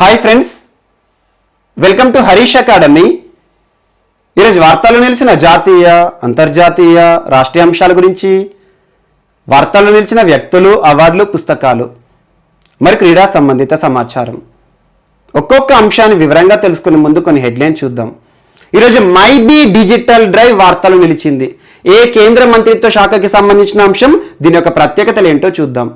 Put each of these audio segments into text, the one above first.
Hi friends, welcome to Harish academy. ఈరోజు వార్తల్లో నిలిచిన జాతీయ, అంతర్జాతీయ, రాష్ట్రీయ అంశాల గురించి, వార్తల్లో నిలిచిన వ్యక్తులు, అవార్డులు, పుస్తకాలు, మరి క్రీడా సంబంధిత సమాచారం. ఒక్కొక్క అంశాన్ని వివరంగా తెలుసుకునే ముందు కొన్ని హెడ్లైన్ చూద్దాం. ఈరోజు మైబీ డిజిటల్ డ్రైవ్ వార్తలు నిలిచింది. ఏ కేంద్ర మంత్రిత్వ శాఖకి సంబంధించిన అంశం, దీని యొక్క ప్రత్యేకతలు ఏంటో చూద్దాం.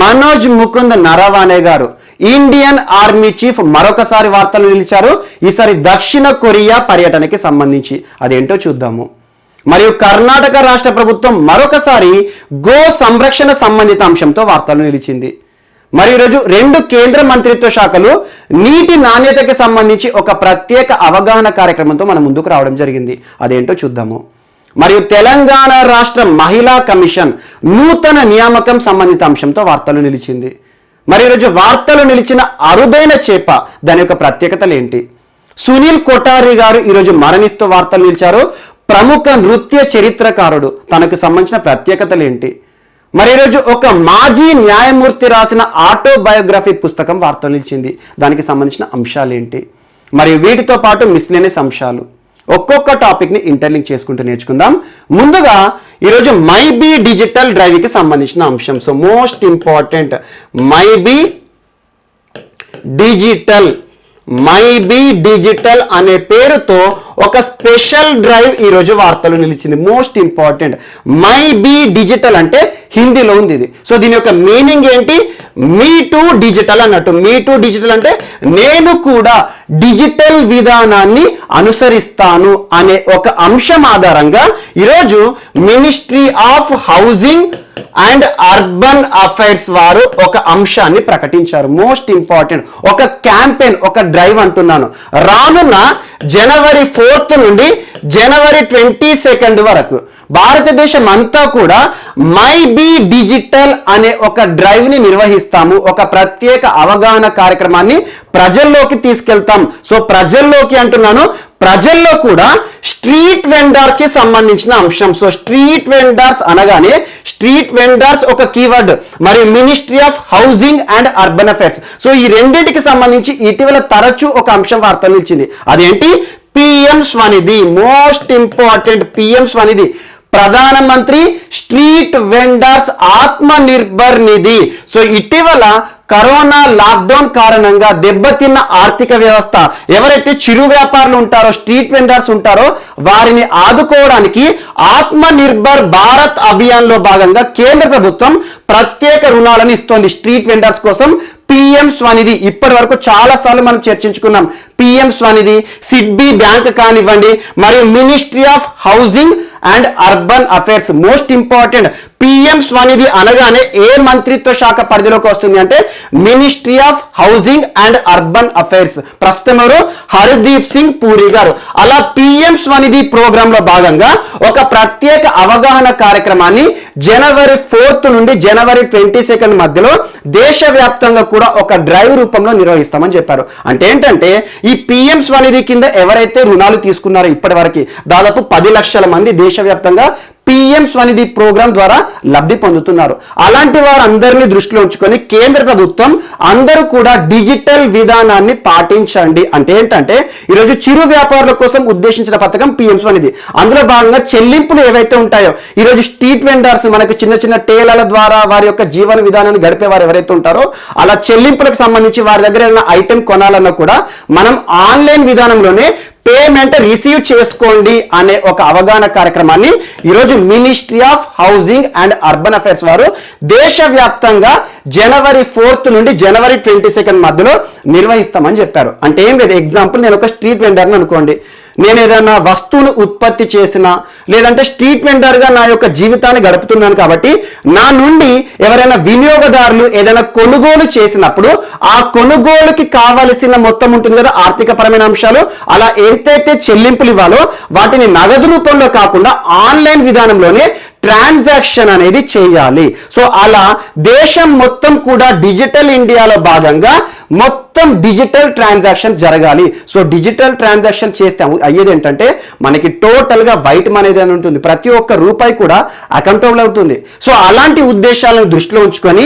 మనోజ్ ముకుంద్ నరవానే గారు ఇండియన్ ఆర్మీ చీఫ్ మరొకసారి వార్తలు నిలిచారు. ఈసారి దక్షిణ కొరియా పర్యటనకి సంబంధించి అదేంటో చూద్దాము. మరియు కర్ణాటక రాష్ట్ర ప్రభుత్వం మరొకసారి గో సంరక్షణ సంబంధిత అంశంతో వార్తలు నిలిచింది. మరి ఈరోజు 2 కేంద్ర మంత్రిత్వ శాఖలు నీటి నాణ్యతకి సంబంధించి ఒక ప్రత్యేక అవగాహన కార్యక్రమంతో మన ముందుకు రావడం జరిగింది. అదేంటో చూద్దాము. మరియు తెలంగాణ రాష్ట్ర మహిళా కమిషన్ నూతన నియామకం సంబంధిత అంశంతో వార్తలు నిలిచింది. మరి ఈరోజు వార్తలు నిలిచిన అరుదైన చేప, దాని యొక్క ప్రత్యేకతలు ఏంటి? సునీల్ కొఠారి గారు ఈరోజు మరణిస్తూ వార్తలు నిలిచారు. ప్రముఖ నృత్య చరిత్రకారుడు, తనకు సంబంధించిన ప్రత్యేకతలు ఏంటి? మరి ఈరోజు ఒక మాజీ న్యాయమూర్తి రాసిన ఆటోబయోగ్రఫీ పుస్తకం వార్తలు నిలిచింది. దానికి సంబంధించిన అంశాలు ఏంటి? మరియు వీటితో పాటు మిస్లేనియస్ అంశాలు, ఒక్కొక్క టాపిక్ని ఇంటర్లింక్ చేసుకుంటూ నేర్చుకుందాం. ముందుగా ఈరోజు మైబీ డిజిటల్ డ్రైవ్కి సంబంధించిన అంశం. So most important maybe digital అనే పేరుతో ఒక స్పెషల్ డ్రైవ్ ఈరోజు వార్తలు నిలిచింది. మోస్ట్ ఇంపార్టెంట్ మైబీ డిజిటల్ అంటే హిందీలో ఉంది ఇది. సో దీని యొక్క మీనింగ్ ఏంటి? మీ టూ డిజిటల్ అన్నట్టు. మీ టూ డిజిటల్ అంటే నేను కూడా డిజిటల్ విధానాన్ని అనుసరిస్తాను అనే ఒక అంశం ఆధారంగా ఈరోజు ministry of housing and urban affairs వారు ఒక అంశాన్ని ప్రకటించారు. మోస్ట్ ఇంపార్టెంట్ ఒక క్యాంపెయిన్, ఒక డ్రైవ్ అంటున్నాను. రానున్న జనవరి 4th నుండి జనవరి 22nd వరకు భారతదేశం అంతా కూడా మైబీ డిజిటల్ అనే ఒక డ్రైవ్ ని నిర్వహిస్తాము. ఒక ప్రత్యేక అవగాహన కార్యక్రమాన్ని ప్రజల్లోకి తీసుకెళ్తాం. సో ప్రజల్లోకి అంటున్నాను, ప్రజల్లో కూడా స్ట్రీట్ వెండర్స్ కి సంబంధించిన అంశం. సో స్ట్రీట్ వెండర్స్ అనగానే స్ట్రీట్ వెండర్స్ ఒక కీవర్డ్, మరియు ministry of housing and urban affairs. So ఈ రెండింటికి సంబంధించి ఇటీవల తరచూ ఒక అంశం వార్తలు నిలిచింది. అదేంటి? PM Svanidhi. Most important PM Svanidhi, ప్రధానమంత్రి స్ట్రీట్ వెండర్స్ ఆత్మ నిర్భర్ నిధి. సో ఇటీవల కరోనా లాక్డౌన్ కారణంగా దెబ్బతిన్న ఆర్థిక వ్యవస్థ, ఎవరైతే చిరు వ్యాపారులు ఉంటారో, స్ట్రీట్ వెండర్స్ ఉంటారో, వారిని ఆదుకోవడానికి ఆత్మ నిర్భర్ భారత్ అభియాన్ లో భాగంగా కేంద్ర ప్రభుత్వం ప్రత్యేక రుణాలను ఇస్తోంది స్ట్రీట్ వెండర్స్ కోసం. పిఎం స్వనిధి ఇప్పటి వరకు చాలా సార్లు మనం చర్చించుకున్నాం. పిఎం స్వనిధి, సిడ్బీ బ్యాంక్ కానివ్వండి, మరియు ministry of housing and urban affairs. Most important PM Svanidhi అనగానే ఏ మంత్రిత్వ శాఖ పరిధిలోకి వస్తుంది అంటే ministry of housing and urban affairs. ప్రస్తుతం ఎవరు? హర్దీప్ సింగ్ పూరి గారు. అలా పిఎం స్వనిధి ప్రోగ్రామ్ లో భాగంగా ఒక ప్రత్యేక అవగాహన కార్యక్రమాన్ని జనవరి 4th నుండి జనవరి 22nd మధ్యలో దేశవ్యాప్తంగా కూడా ఒక డ్రైవ్ రూపంలో నిర్వహిస్తామని చెప్పారు. అంటే ఏంటంటే ఈ పిఎం స్వనిధి కింద ఎవరైతే రుణాలు తీసుకున్నారో ఇప్పటి వరకు దాదాపు 10 లక్షల మంది దేశవ్యాప్తంగా పిఎం స్వనిధి ప్రోగ్రాం ద్వారా లబ్ధి పొందుతున్నారు. అలాంటి వారందరినీ దృష్టిలో ఉంచుకొని కేంద్ర ప్రభుత్వం అందరూ కూడా డిజిటల్ విధానాన్ని పాటించండి అంటే ఏంటంటే ఈరోజు చిరు వ్యాపారుల కోసం ఉద్దేశించిన పథకం పిఎం స్వనిధి. అందులో భాగంగా చెల్లింపులు ఏవైతే ఉంటాయో, ఈరోజు స్ట్రీట్ వెండర్స్ మనకు చిన్న చిన్న టేలల ద్వారా వారి యొక్క జీవన విధానాన్ని గడిపే వారు ఎవరైతే ఉంటారో, అలా చెల్లింపులకు సంబంధించి వారి దగ్గర ఏదైనా ఐటెం కొనాలన్నా కూడా మనం ఆన్లైన్ విధానంలోనే పేమెంట్ రిసీవ్ చేసుకోండి అనే ఒక అవగాహన కార్యక్రమాన్ని ఈరోజు ministry of housing and urban affairs వారు దేశవ్యాప్తంగా జనవరి 4th నుండి జనవరి 22nd మధ్యలో నిర్వహిస్తామని చెప్పారు. అంటే ఏం లేదు, ఎగ్జాంపుల్ నేను ఒక స్ట్రీట్ వెండర్ని అనుకోండి, నేను ఏదైనా వస్తువును ఉత్పత్తి చేసినా లేదంటే స్ట్రీట్ వెండర్గా నా యొక్క జీవితాన్ని గడుపుతున్నాను కాబట్టి నా నుండి ఎవరైనా వినియోగదారులు ఏదైనా కొనుగోలు చేసినప్పుడు ఆ కొనుగోలుకి కావలసిన మొత్తం ఉంటుంది కదా, ఆర్థికపరమైన అంశాలు, అలా ఎంతైతే చెల్లింపులు ఇవ్వాలో వాటిని నగదు రూపంలో కాకుండా ఆన్లైన్ విధానంలోనే ట్రాన్సాక్షన్ అనేది చేయాలి. సో అలా దేశం మొత్తం కూడా డిజిటల్ ఇండియాలో భాగంగా మొత్తం డిజిటల్ ట్రాన్సాక్షన్ జరగాలి. సో డిజిటల్ ట్రాన్సాక్షన్ చేస్తే అయ్యేది ఏంటంటే మనకి టోటల్గా వైట్ మనీ అనేది ఉంటుంది, ప్రతి ఒక్క రూపాయి కూడా అకౌంటబుల్ అవుతుంది. సో అలాంటి ఉద్దేశాలను దృష్టిలో ఉంచుకొని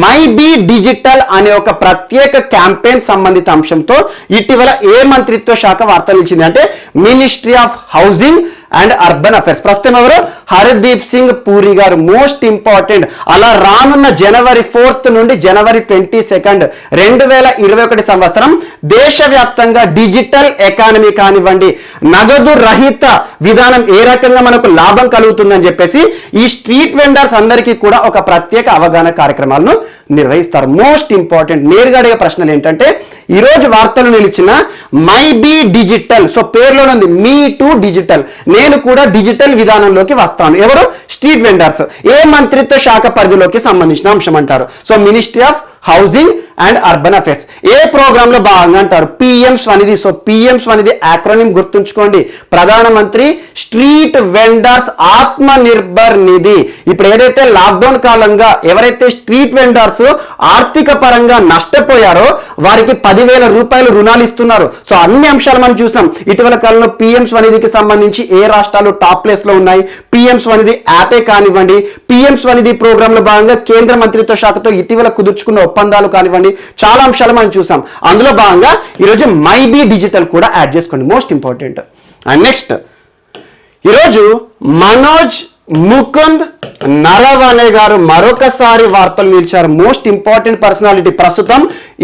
మై బి డిజిటల్ అనే ఒక ప్రత్యేక క్యాంపెయిన్ సంబంధిత అంశంతో ఇటీవల ఏ మంత్రిత్వ శాఖ వార్తలు ఇచ్చింది అంటే ministry of housing and urban affairs. ప్రస్తుతం ఎవరు? హర్దీప్ సింగ్ పూరి గారు. Most important. అలా రానున్న జనవరి 4th నుండి జనవరి 22, 2021 సంవత్సరం దేశవ్యాప్తంగా డిజిటల్ ఎకానమీ కానివ్వండి, నగదు రహిత విధానం ఏ రకంగా మనకు లాభం కలుగుతుందని చెప్పేసి ఈ స్ట్రీట్ వెండర్స్ అందరికీ కూడా ఒక ప్రత్యేక అవగాహన కార్యక్రమాలను నిర్వహిస్తారు. Most important. నేరుగా అడిగే ప్రశ్నలు ఏంటంటే ఈ రోజు వార్తలు నిలిచిన మై బి డిజిటల్, సో పేరులోనే ఉంది మీ టు డిజిటల్, నేను కూడా డిజిటల్ విధానంలోకి వస్తాను. ఎవరు? Street vendors. ఏ మంత్రిత్వ శాఖ పరిధిలోకి సంబంధించిన అంశం అంటారు? So ministry of housing and urban affairs. ఏ ప్రోగ్రామ్ లో భాగంగా అంటారు? PM Svanidhi. So PM Svanidhi acronym గుర్తుంచుకోండి. ప్రధానమంత్రి స్ట్రీట్ వెండర్స్ ఆత్మ నిర్భర్ నిధి. ఇప్పుడు ఏదైతే లాక్డౌన్ కాలంగా ఎవరైతే స్ట్రీట్ వెండర్స్ ఆర్థిక పరంగా నష్టపోయారో వారికి 10,000 రూపాయలు రుణాలు ఇస్తున్నారు. సో అన్ని అంశాలు మనం చూసాం. ఇటీవల కాలంలో పిఎం స్వనిధికి సంబంధించి ఏ రాష్ట్రాలు టాప్ ప్లేస్ లో ఉన్నాయి, పిఎం స్వనిధి యాపే కానివ్వండి, పిఎం స్వనిధి ప్రోగ్రామ్ లో భాగంగా కేంద్ర మంత్రిత్వ శాఖతో ఇటీవల కుదుర్చుకున్న ఒప్పందాలు కానివ్వండి, చాలా అంశాలు మనం చూసాం. అందులో భాగంగా ఈరోజు మై బి డిజిటల్ కూడా యాడ్ చేసుకోండి. Most important. అండ్ నెక్స్ట్ ఈరోజు మనోజ్ ముకుంద్ నరవనే గారు మరొకసారి వార్తలు నిలిచారు. Most important personality. ప్రస్తుతం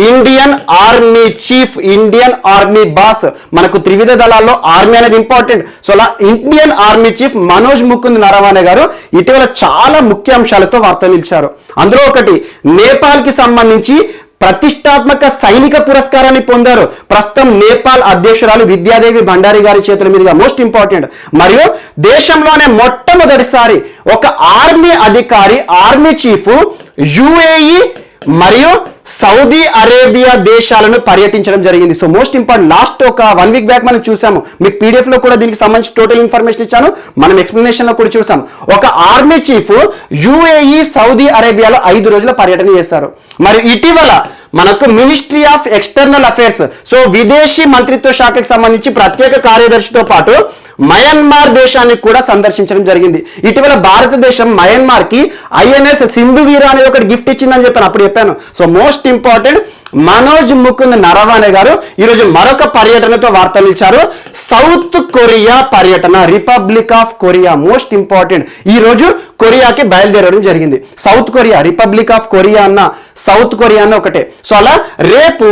Indian army chief, Indian army boss. మనకు త్రివిధ దళాల్లో ఆర్మీ అనేది ఇంపార్టెంట్. సో అలా Indian army chief Manoj Mukund Naravane garu ఇటీవల చాలా ముఖ్య అంశాలతో వార్తలు నిలిచారు. అందులో ఒకటి, నేపాల్ కి సంబంధించి ప్రతిష్టాత్మక సైనిక పురస్కారాన్ని పొందారు. ప్రస్తుతం నేపాల్ అధ్యక్షురాలు విద్యాదేవి భండారి గారి చేతుల మీదుగా. Most important. మరియు దేశంలోనే మొట్టమొదటిసారి ఒక ఆర్మీ అధికారి, ఆర్మీ చీఫ్ యుఏఈ మరియు సౌదీ అరేబియా దేశాలను పర్యటించడం జరిగింది. So most important. లాస్ట్ ఒక 1 వీక్ బ్యాక్ మనం చూసాము. మీకు పీడిఎఫ్ లో కూడా దీనికి సంబంధించి టోటల్ ఇన్ఫర్మేషన్ ఇచ్చాను. మనం ఎక్స్ప్లెనేషన్ లో కూడా చూసాం. ఒక ఆర్మీ చీఫ్ యుఏఈ సౌదీ అరేబియాలో 5 రోజుల పర్యటన చేశారు. మరి ఇటీవల మనకు ministry of external affairs, so విదేశీ మంత్రిత్వ శాఖకు సంబంధించి ప్రత్యేక కార్యదర్శితో పాటు మయన్మార్ దేశాన్ని కూడా సందర్శించడం జరిగింది. ఇటీవల భారతదేశం మయన్మార్ కి ఐఎన్ఎస్ సింధువీర అనేది ఒకటి గిఫ్ట్ ఇచ్చిందని చెప్పాను, అప్పుడు చెప్పాను. So most important, Manoj Mukund Naravane గారు ఈరోజు మరొక పర్యటనతో వార్తలు ఇచ్చారు. సౌత్ కొరియా పర్యటన, republic of Korea. Most important. ఈ రోజు కొరియాకి బయలుదేరడం జరిగింది. South Korea, republic of Korea అన్న సౌత్ కొరియా అన్న ఒకటే. సో అలా రేపు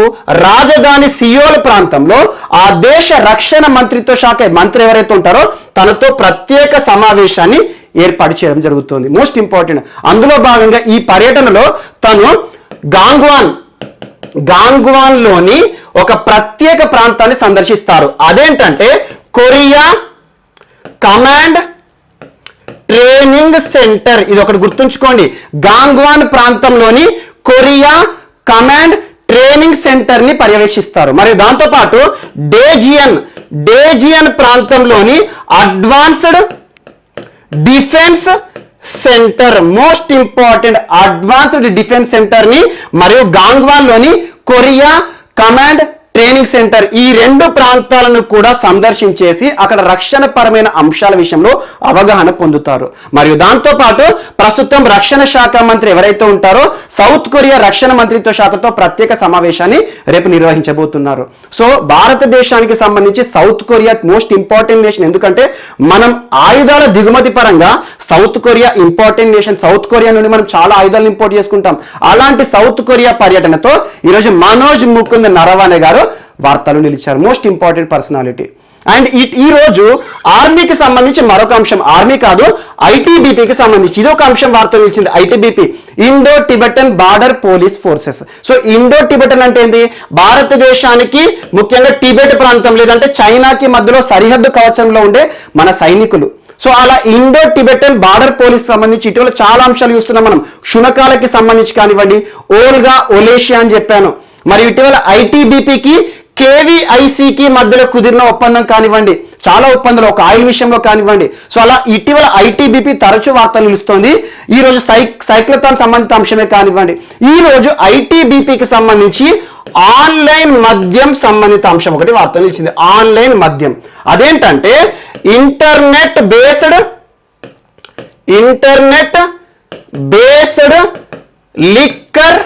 రాజధాని సియోల్ ప్రాంతంలో ఆ దేశ రక్షణ మంత్రిత్వ శాఖ మంత్రి ఎవరైతే ఉంటారో తనతో ప్రత్యేక సమావేశాన్ని ఏర్పాటు చేయడం జరుగుతుంది. Most important. అందులో భాగంగా ఈ పర్యటనలో తను గాంగ్వాన్ లోని ఒక ప్రత్యేక ప్రాంతాన్ని సందర్శిస్తారు. అదేంటంటే కొరియా కమాండ్ ట్రైనింగ్ సెంటర్. ఇది ఒకటి గుర్తుంచుకోండి. గాంగ్వాన్ ప్రాంతంలోని కొరియా కమాండ్ ట్రైనింగ్ సెంటర్ ని పర్యవేక్షిస్తారు. మరియు దాంతో పాటు డేజియన్ ప్రాంతంలోని advanced defence centre. Most important. Advanced defence centre ని మరియు గాంగ్వాన్ లోని కొరియా కమాండ్ ట్రైనింగ్ సెంటర్, ఈ 2 ప్రాంతాలను కూడా సందర్శించేసి అక్కడ రక్షణ పరమైన అంశాల విషయంలో అవగాహన పొందుతారు. మరియు దాంతో పాటు ప్రస్తుతం రక్షణ శాఖ మంత్రి ఎవరైతే ఉంటారో సౌత్ కొరియా రక్షణ మంత్రిత్వ శాఖతో ప్రత్యేక సమావేశాన్ని రేపు నిర్వహించబోతున్నారు. సో భారతదేశానికి సంబంధించి south Korea most important nation. ఎందుకంటే మనం ఆయుధాల దిగుమతి పరంగా south Korea important nation. South Korea నుండి మనం చాలా ఆయుధాలను ఇంపోర్ట్ చేసుకుంటాం. అలాంటి సౌత్ కొరియా పర్యటనతో ఈరోజు మనోజ్ ముకుంద్ నరవనే గారు వార్తలు నిలిచారు. Most important personality. అండ్ ఈ రోజు ఆర్మీకి సంబంధించి మరొక అంశం, ఆర్మీ కాదు ఐటీబీపీకి సంబంధించి ఇదొక అంశం వార్తలు నిలిచింది. ITBP, Indo Tibetan border police forces. So Indo Tibetan అంటే ఏంటి? భారతదేశానికి ముఖ్యంగా టిబెట్ ప్రాంతం లేదంటే చైనాకి మధ్యలో సరిహద్దు కవచంలో ఉండే మన సైనికులు. సో అలా ఇండో టిబెటన్ బార్డర్ పోలీస్ సంబంధించి ఇటీవల చాలా అంశాలు చూస్తున్నాం మనం. క్షుణకాలకి సంబంధించి కానివ్వండి, ఓల్గా ఒలేషియా అని చెప్పాను. మరి ఇటీవల ఐటీబీపీకి కేవీఐసికి మధ్యలో కుదిరిన ఒప్పందం కానివ్వండి, చాలా ఒప్పందాలు, ఒక ఆయిల్ విషయంలో కానివ్వండి. సో అలా ఇటీవల ఐటీబీపీ తరచూ వార్తలు నిలుస్తోంది. ఈ రోజు సైక్లోథాన్ సంబంధిత అంశమే కానివ్వండి. ఈ రోజు ఐటీబీపీకి సంబంధించి ఆన్లైన్ మద్యం సంబంధిత అంశం ఒకటి వార్తలు నిలిచింది. ఆన్లైన్ మద్యం అదేంటంటే internet based liquor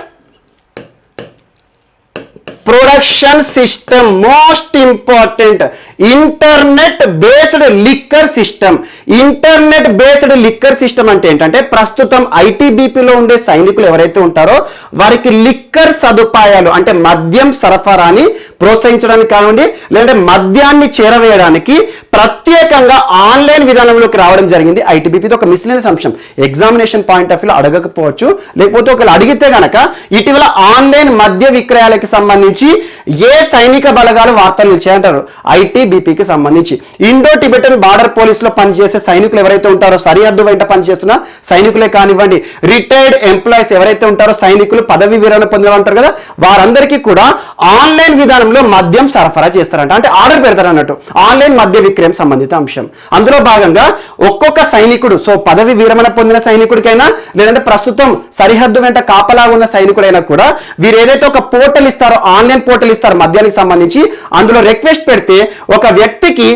production system, most important internet based liquor system. Internet based liquor system అంటే ఏంటంటే ప్రస్తుతం ఐటీబీపీలో ఉండే సైనికులు ఎవరైతే ఉంటారో వారికి లిక్కర్ సదుపాయాలు అంటే మద్యం సరఫరాని ప్రోత్సహించడానికి కానివ్వండి, లేదంటే మద్యాన్ని చేరవేయడానికి ప్రత్యేకంగా ఆన్లైన్ విధానంలోకి రావడం జరిగింది ఐటీబీపీ. ఒక మిస్లేనియస్ అంశం, ఎగ్జామినేషన్ పాయింట్ ఆఫ్ వ్యూలో అడగకపోవచ్చు, లేకపోతే ఒకవేళ అడిగితే గనక ఇటీవల ఆన్లైన్ మద్య విక్రయాలకు సంబంధించి ఏ సైనిక బలగాలు వార్తలు ఇచ్చాయంటారు, ఐటీబీపీకి సంబంధించి. ఇండో టిబెటన్ బార్డర్ పోలీస్ లో పనిచేసే సైనికులు ఎవరైతే ఉంటారో, సరిహద్దు వెంట పనిచేస్తున్న సైనికులే కానివ్వండి, రిటైర్డ్ ఎంప్లాయీస్ ఎవరైతే ఉంటారో, సైనికులు పదవి విరమణ పొందాలంటారు కదా, వారందరికీ కూడా ఆన్లైన్ విధానంలో మద్యం సరఫరా చేస్తారంట. అంటే ఆర్డర్ పెడతారు అన్నట్టు, ఆన్లైన్ మద్య విక్రయం సంబంధిత అంశం. అందులో భాగంగా ఒక్కొక్క సైనికుడు, సో పదవి విరమణ పొందిన సైనికుడికైనా లేదంటే ప్రస్తుతం సరిహద్దు వెంట కాపలా ఉన్న సైనికుడైనా కూడా వీరు ఏదైతే ఒక పోర్టల్ ఇస్తారో, ఆన్లైన్ పోర్టల్ ఇస్తారు మద్యానికి సంబంధించి, అందులో రిక్వెస్ట్ పెడితే ఒక వ్యక్తికి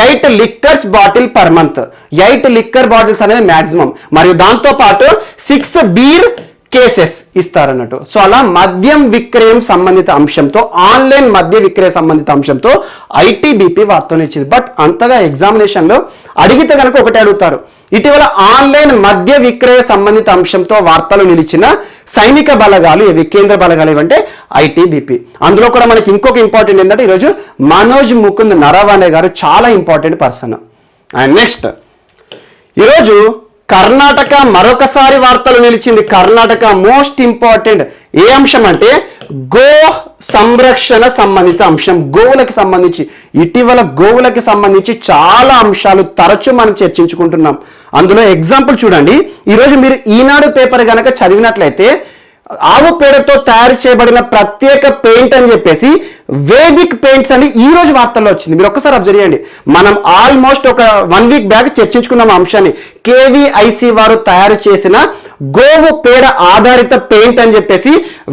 8 liquors bottle per month, 8 liquor bottles అనేది మాక్సిమం, మరియు దాంతో పాటు 6 బీర్ కేసెస్ ఇస్తారన్నట్టు. సో అలా మద్యం విక్రయం సంబంధిత అంశంతో, ఆన్లైన్ మద్య విక్రయ సంబంధిత అంశంతో ఐటీబీపీ వార్తలు ఇచ్చింది. బట్ అంతగా ఎగ్జామినేషన్ లో అడిగితే కనుక ఒకటి అడుగుతారు, ఇటీవల ఆన్లైన్ మద్య విక్రయ సంబంధిత అంశంతో వార్తలు నిలిచిన సైనిక బలగాలు ఇవి, కేంద్ర బలగాలు ఏవంటే ఐటీబీపీ. అందులో కూడా మనకి ఇంకొక ఇంపార్టెంట్ ఏంటంటే ఈరోజు మనోజ్ ముకుంద్ నరవానే గారు చాలా ఇంపార్టెంట్ పర్సన్. అండ్ నెక్స్ట్ ఈరోజు కర్ణాటక మరొకసారి వార్తలు నిలిచింది. కర్ణాటక మోస్ట్ ఇంపార్టెంట్ ఏ అంశం అంటే గో సంరక్షణ సంబంధిత అంశం. గోవులకు సంబంధించి ఇటీవల గోవులకు సంబంధించి చాలా అంశాలు తరచూ మనం చర్చించుకుంటున్నాం. అందులో ఎగ్జాంపుల్ చూడండి, ఈరోజు మీరు ఈనాడు పేపర్ కనుక చదివినట్లయితే ఆవు పేడతో తయారు చేయబడిన ప్రత్యేక పెయింట్ అని చెప్పేసి వేదిక్ పెయింట్స్ అని ఈ రోజు వార్తల్లో వచ్చింది. మీరు ఒక్కసారి అబ్జర్వ్ చేయండి. మనం ఆల్మోస్ట్ ఒక 1 వీక్ బ్యాక్ చర్చించుకున్నాం అంశాన్ని. కేవీఐసి వారు తయారు చేసిన గోవు పేడ ఆధారిత పెయింట్ అని చెప్పేసి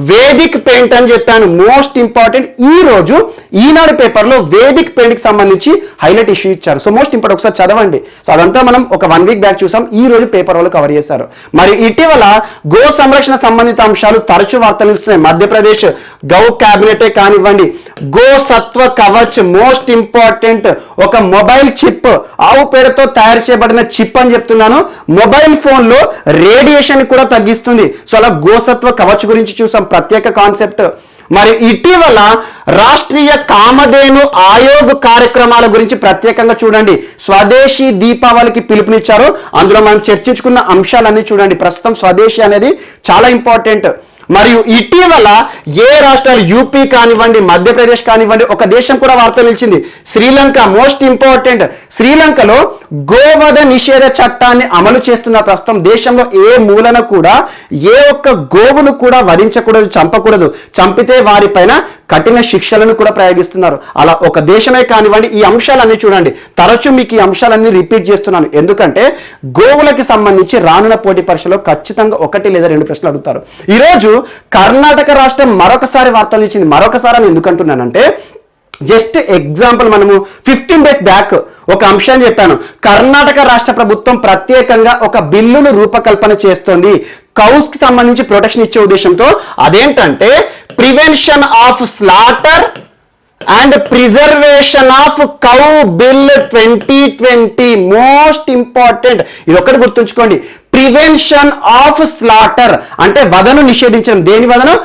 వేదిక్ పెయింట్ అని చెప్పాను. మోస్ట్ ఇంపార్టెంట్ ఈ రోజు ఈనాడు పేపర్లో వేదిక్ పెయింట్ కి సంబంధించి హైలైట్ ఇష్యూ ఇచ్చారు. సో మోస్ట్ ఇంపార్టెంట్ ఒకసారి చదవండి. సో అదంతా మనం ఒక 1 వీక్ బ్యాక్ చూసాం, ఈ రోజు పేపర్ వాళ్ళు కవర్ చేశారు. మరి ఇటీవల గో సంరక్షణ సంబంధిత అంశాలు తరచూ వార్తలు ఇస్తున్నాయి. మధ్యప్రదేశ్ గౌ క్యాబినెటే కానివ్వండి, గో సత్వ కవచ్ మోస్ట్ ఇంపార్టెంట్ ఒక మొబైల్ చిప్, ఆవు పేడతో తయారు చేయబడిన చిప్ అని చెప్తున్నాను. మొబైల్ ఫోన్ లో రేడియేషన్ కూడా తగ్గిస్తుంది. సో అలా గోసత్వ కవచ్ గురించి చూసాం, ప్రత్యేక కాన్సెప్ట్. మరి ఇటీవల రాష్ట్రీయ కామధేను ఆయోగ్ కార్యక్రమాల గురించి ప్రత్యేకంగా చూడండి. స్వదేశీ దీపావళికి పిలుపునిచ్చారు. అందులో మనం చర్చించుకున్న అంశాలన్నీ చూడండి. ప్రస్తుతం స్వదేశీ అనేది చాలా ఇంపార్టెంట్. మరియు ఇటీవల ఏ రాష్ట్రాలు, యూపీ కానివ్వండి, మధ్యప్రదేశ్ కానివ్వండి, ఒక దేశం కూడా వార్త నిలిచింది, శ్రీలంక. మోస్ట్ ఇంపార్టెంట్, శ్రీలంకలో గోవధ నిషేధ చట్టాన్ని అమలు చేస్తున్న ప్రస్తుతం దేశంలో ఏ మూలన కూడా ఏ ఒక్క గోవును కూడా వధించకూడదు, చంపకూడదు, చంపితే వారిపైన కఠిన శిక్షలను కూడా ప్రయోగిస్తున్నారు. అలా ఒక దేశమే కానివ్వండి, ఈ అంశాలన్నీ చూడండి. తరచూ మీకు ఈ అంశాలన్నీ రిపీట్ చేస్తున్నాను, ఎందుకంటే గోవులకి సంబంధించి రానున్న పోటీ పరీక్షలో ఖచ్చితంగా 1 లేదా 2 ప్రశ్నలు అడుగుతారు. ఈరోజు కర్ణాటక రాష్ట్రం మరొకసారి వార్తలు ఇచ్చింది. మరొకసారి అని ఎందుకు అంటున్నానంటే, జస్ట్ ఎగ్జాంపుల్ మనము 15 డేస్ బ్యాక్ ఒక అంశాన్ని చెప్పాను. కర్ణాటక రాష్ట్ర ప్రభుత్వం ప్రత్యేకంగా ఒక బిల్లును రూపకల్పన చేస్తోంది కౌస్ కి సంబంధించి ప్రొటెక్షన్ ఇచ్చే ఉద్దేశంతో. అదేంటంటే prevention of slaughter and preservation of cow bill 2020. Most important, ఇది ఒకటి గుర్తుంచుకోండి. ప్రివెన్షన్ ఆఫ్ స్లాటర్ అంటే వధను నిషేధించడం. దేని వధను?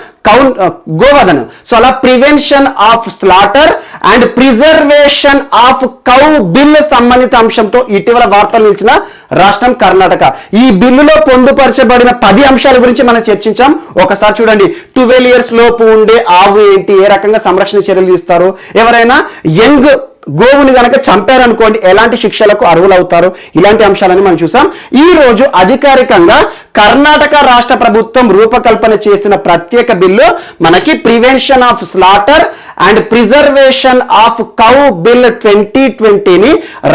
గోవధను. సో అలా prevention of slaughter and preservation of cow bill సంబంధిత అంశంతో ఇటీవల వార్తలు నిలిచిన రాష్ట్రం కర్ణాటక. ఈ బిల్లులో పొందుపరచబడిన 10 అంశాల గురించి మనం చర్చించాం. ఒకసారి చూడండి. 12 years లోపు ఉండే ఆవు ఏంటి, ఏ రకంగా సంరక్షణ చర్యలు తీస్తారు, ఎవరైనా యంగ్ గోవుని గనక చంపారనుకోండి ఎలాంటి శిక్షలకు అర్హులవుతారు, ఇలాంటి అంశాలని మనం చూసాం. ఈ రోజు అధికారికంగా కర్ణాటక రాష్ట్ర ప్రభుత్వం రూపకల్పన చేసిన ప్రత్యేక బిల్లు మనకి prevention of slaughter and preservation of cow bill 2020ని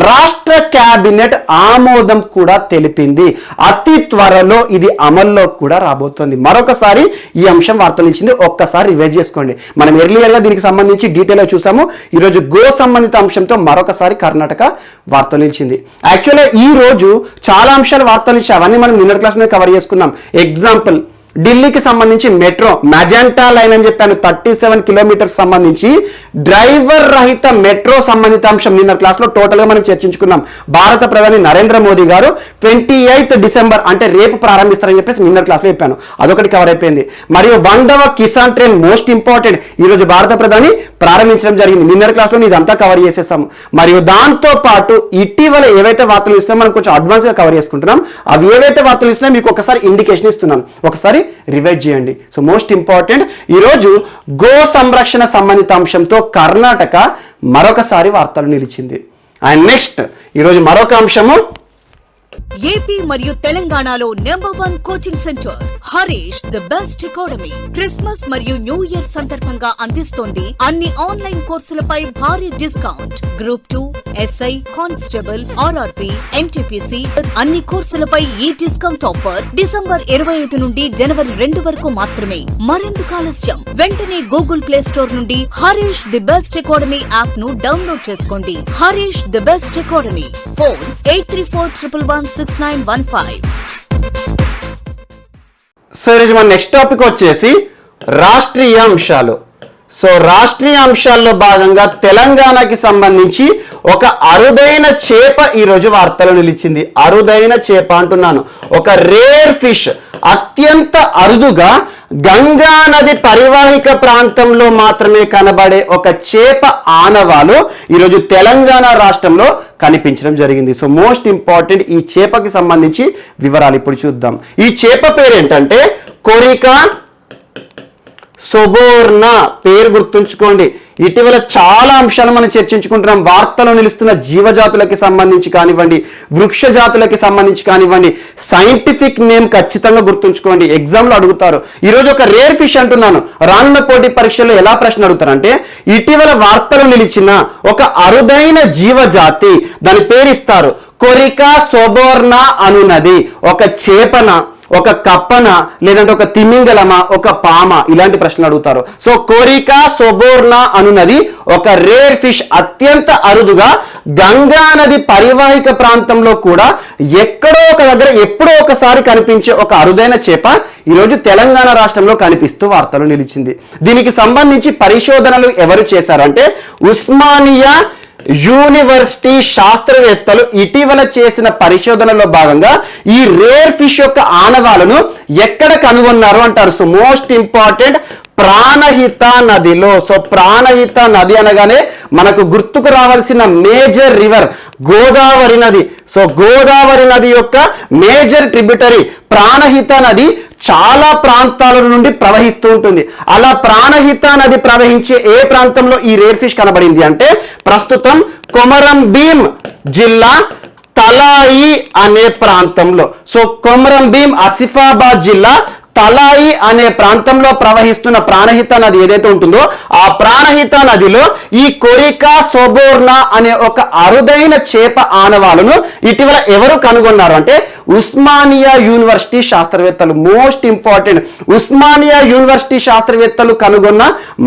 రాష్ట్ర కేబినెట్ ఆమోదం కూడా తెలిపింది. అతి త్వరలో ఇది అమల్లో కూడా రాబోతోంది. మరొకసారి ఈ అంశం వార్తలు ఇచ్చింది, ఒక్కసారి రివైజ్ చేసుకోండి. మనం ఎర్లియర్ గా దీనికి సంబంధించి డీటెయిల్ గా చూసాము. ఈరోజు గో సంబంధిత అంశంతో మరొకసారి కర్ణాటక వార్తలు ఇచ్చింది. యాక్చువల్గా ఈ రోజు చాలా అంశాలు వార్తలు ఇచ్చాయి, అవన్నీ మనం నిన్నటి క్లాస్ మీద కవర్ చేసుకున్నాం. ఎగ్జాంపుల్ ఢిల్లీకి సంబంధించి మెట్రో మెజెంటా లైన్ అని చెప్పాను 37 కిలోమీటర్స్ సంబంధించి డ్రైవర్ రహిత మెట్రో సంబంధిత అంశం నిన్న క్లాస్లో టోటల్గా మనం చర్చించుకున్నాం. భారత ప్రధాని నరేంద్ర మోదీ గారు 28 డిసెంబర్ అంటే రేపు ప్రారంభిస్తారని చెప్పేసి నిన్న క్లాస్లో చెప్పాను, అదొకటి కవర్ అయిపోయింది. మరియు 100వ కిసాన్ ట్రైన్ మోస్ట్ ఇంపార్టెంట్, ఈరోజు భారత ప్రధాని ప్రారంభించడం జరిగింది. నిన్న క్లాస్లో ఇదంతా కవర్ చేసేసాము. మరియు దాంతో పాటు ఇటీవల ఏవైతే వార్తలు ఇస్తున్నామో మనం కొంచెం అడ్వాన్స్గా కవర్ చేసుకుంటున్నాం. అవి ఏవైతే వార్తలు ఇస్తున్నాయో మీకు ఒకసారి ఇండికేషన్ ఇస్తున్నాను, ఒకసారి రివైజ్ చేయండి. సో మోస్ట్ ఇంపార్టెంట్ ఈరోజు గో సంరక్షణ సంబంధిత అంశంతో కర్ణాటక మరొకసారి వార్తలు నిలిచింది. అండ్ నెక్స్ట్ ఈరోజు మరొక అంశము ఏపీ మరియు తెలంగాణలో #1 coaching centre Harish the best academy. Christmas మరియు న్యూ ఇయర్ సందర్భంగా అందిస్తోంది అన్ని ఆన్లైన్ కోర్సులపై భారీ discount. Group 2, SI, constable, RRB, NTPC అన్ని కోర్సులపై ఈ డిస్కౌంట్ ఆఫర్ డిసెంబర్ 25 నుండి జనవరి 2 వరకు మాత్రమే. మరెందుకు ఆలస్యం, వెంటనే గూగుల్ ప్లే స్టోర్ నుండి Harish the best academy app ను డౌన్లోడ్ చేసుకోండి. Harish the best academy. Phone 8341116915. So ఈరోజు మన నెక్స్ట్ టాపిక్ వచ్చేసి రాష్ట్రీయ అంశాలు. సో రాష్ట్రీయ అంశాల్లో భాగంగా తెలంగాణకి సంబంధించి ఒక అరుదైన చేప ఈరోజు వార్తలు నిలిచింది. అరుదైన చేప అంటున్నాను, ఒక రేర్ ఫిష్, అత్యంత అరుదుగా గంగా నది పరివాహిక ప్రాంతంలో మాత్రమే కనబడే ఒక చేప ఆనవాలు ఈరోజు తెలంగాణ రాష్ట్రంలో కనిపించడం జరిగింది. సో మోస్ట్ ఇంపార్టెంట్ ఈ చేపకి సంబంధించి వివరాలు ఇప్పుడు చూద్దాం. ఈ చేప పేరు ఏంటంటే కొరికా సొబోర్నా. పేరు గుర్తుంచుకోండి. ఇటీవల చాలా అంశాలు మనం చర్చించుకుంటున్నాం. వార్తలో నిలుస్తున్న జీవజాతులకి సంబంధించి కానివ్వండి, వృక్ష జాతులకి సంబంధించి కానివ్వండి, సైంటిఫిక్ నేమ్ ఖచ్చితంగా గుర్తుంచుకోండి, ఎగ్జామ్లో అడుగుతారు. ఈరోజు ఒక రేర్ ఫిష్ అంటున్నాను, రానున్న పోటీ పరీక్షల్లో ఎలా ప్రశ్న అడుగుతారంటే ఇటీవల వార్తలు నిలిచిన ఒక అరుదైన జీవజాతి, దాని పేరిస్తారు కొరికా సొబోర్నా అనున్నది. ఒక చేపన, ఒక కప్పన, లేదంటే ఒక తిమింగలమా, ఒక పామ, ఇలాంటి ప్రశ్నలు అడుగుతారు. సో కొరికా సొబోర్నా అనున్నది ఒక రేర్ ఫిష్, అత్యంత అరుదుగా గంగా నది పరివాహిక ప్రాంతంలో కూడా ఎక్కడో ఒక దగ్గర ఎప్పుడో ఒకసారి కనిపించే ఒక అరుదైన చేప ఈరోజు తెలంగాణ రాష్ట్రంలో కనిపిస్తూ వార్తలు నిలిచింది. దీనికి సంబంధించి పరిశోధనలు ఎవరు చేశారంటే ఉస్మానియా యూనివర్సిటీ శాస్త్రవేత్తలు ఇటీవల చేసిన పరిశోధనలో భాగంగా ఈ రేర్ ఫిష్ యొక్క ఆనవాలను ఎక్కడ కనుగొన్నారు అంటారు. సో మోస్ట్ ఇంపార్టెంట్ ప్రాణహిత నదిలో. సో ప్రాణహిత నది అనగానే మనకు గుర్తుకు రావాల్సిన మేజర్ రివర్ గోదావరి నది. సో గోదావరి నది యొక్క మేజర్ ట్రిబ్యూటరీ ప్రాణహిత నది చాలా ప్రాంతాల నుండి ప్రవహిస్తూ ఉంటుంది. అలా ప్రాణహిత నది ప్రవహించే ఏ ప్రాంతంలో ఈ రేర్ ఫిష్ కనబడింది అంటే ప్రస్తుతం కొమరం భీం జిల్లా తలాయి అనే ప్రాంతంలో. సో కొమరం భీం ఆసిఫాబాద్ జిల్లా తలాయి అనే ప్రాంతంలో ప్రవహిస్తున్న ప్రాణహిత నది ఏదైతే ఉంటుందో ఆ ప్రాణహిత నదిలో ఈ కొరికా సొబోర్నా అనే ఒక అరుదైన చేప ఆనవాలను ఇటీవల ఎవరు కనుగొన్నారు అంటే ఉస్మానియా యూనివర్సిటీ శాస్త్రవేత్తలు. మోస్ట్ ఇంపార్టెంట్, ఉస్మానియా యూనివర్సిటీ శాస్త్రవేత్తలు కనుగొన్న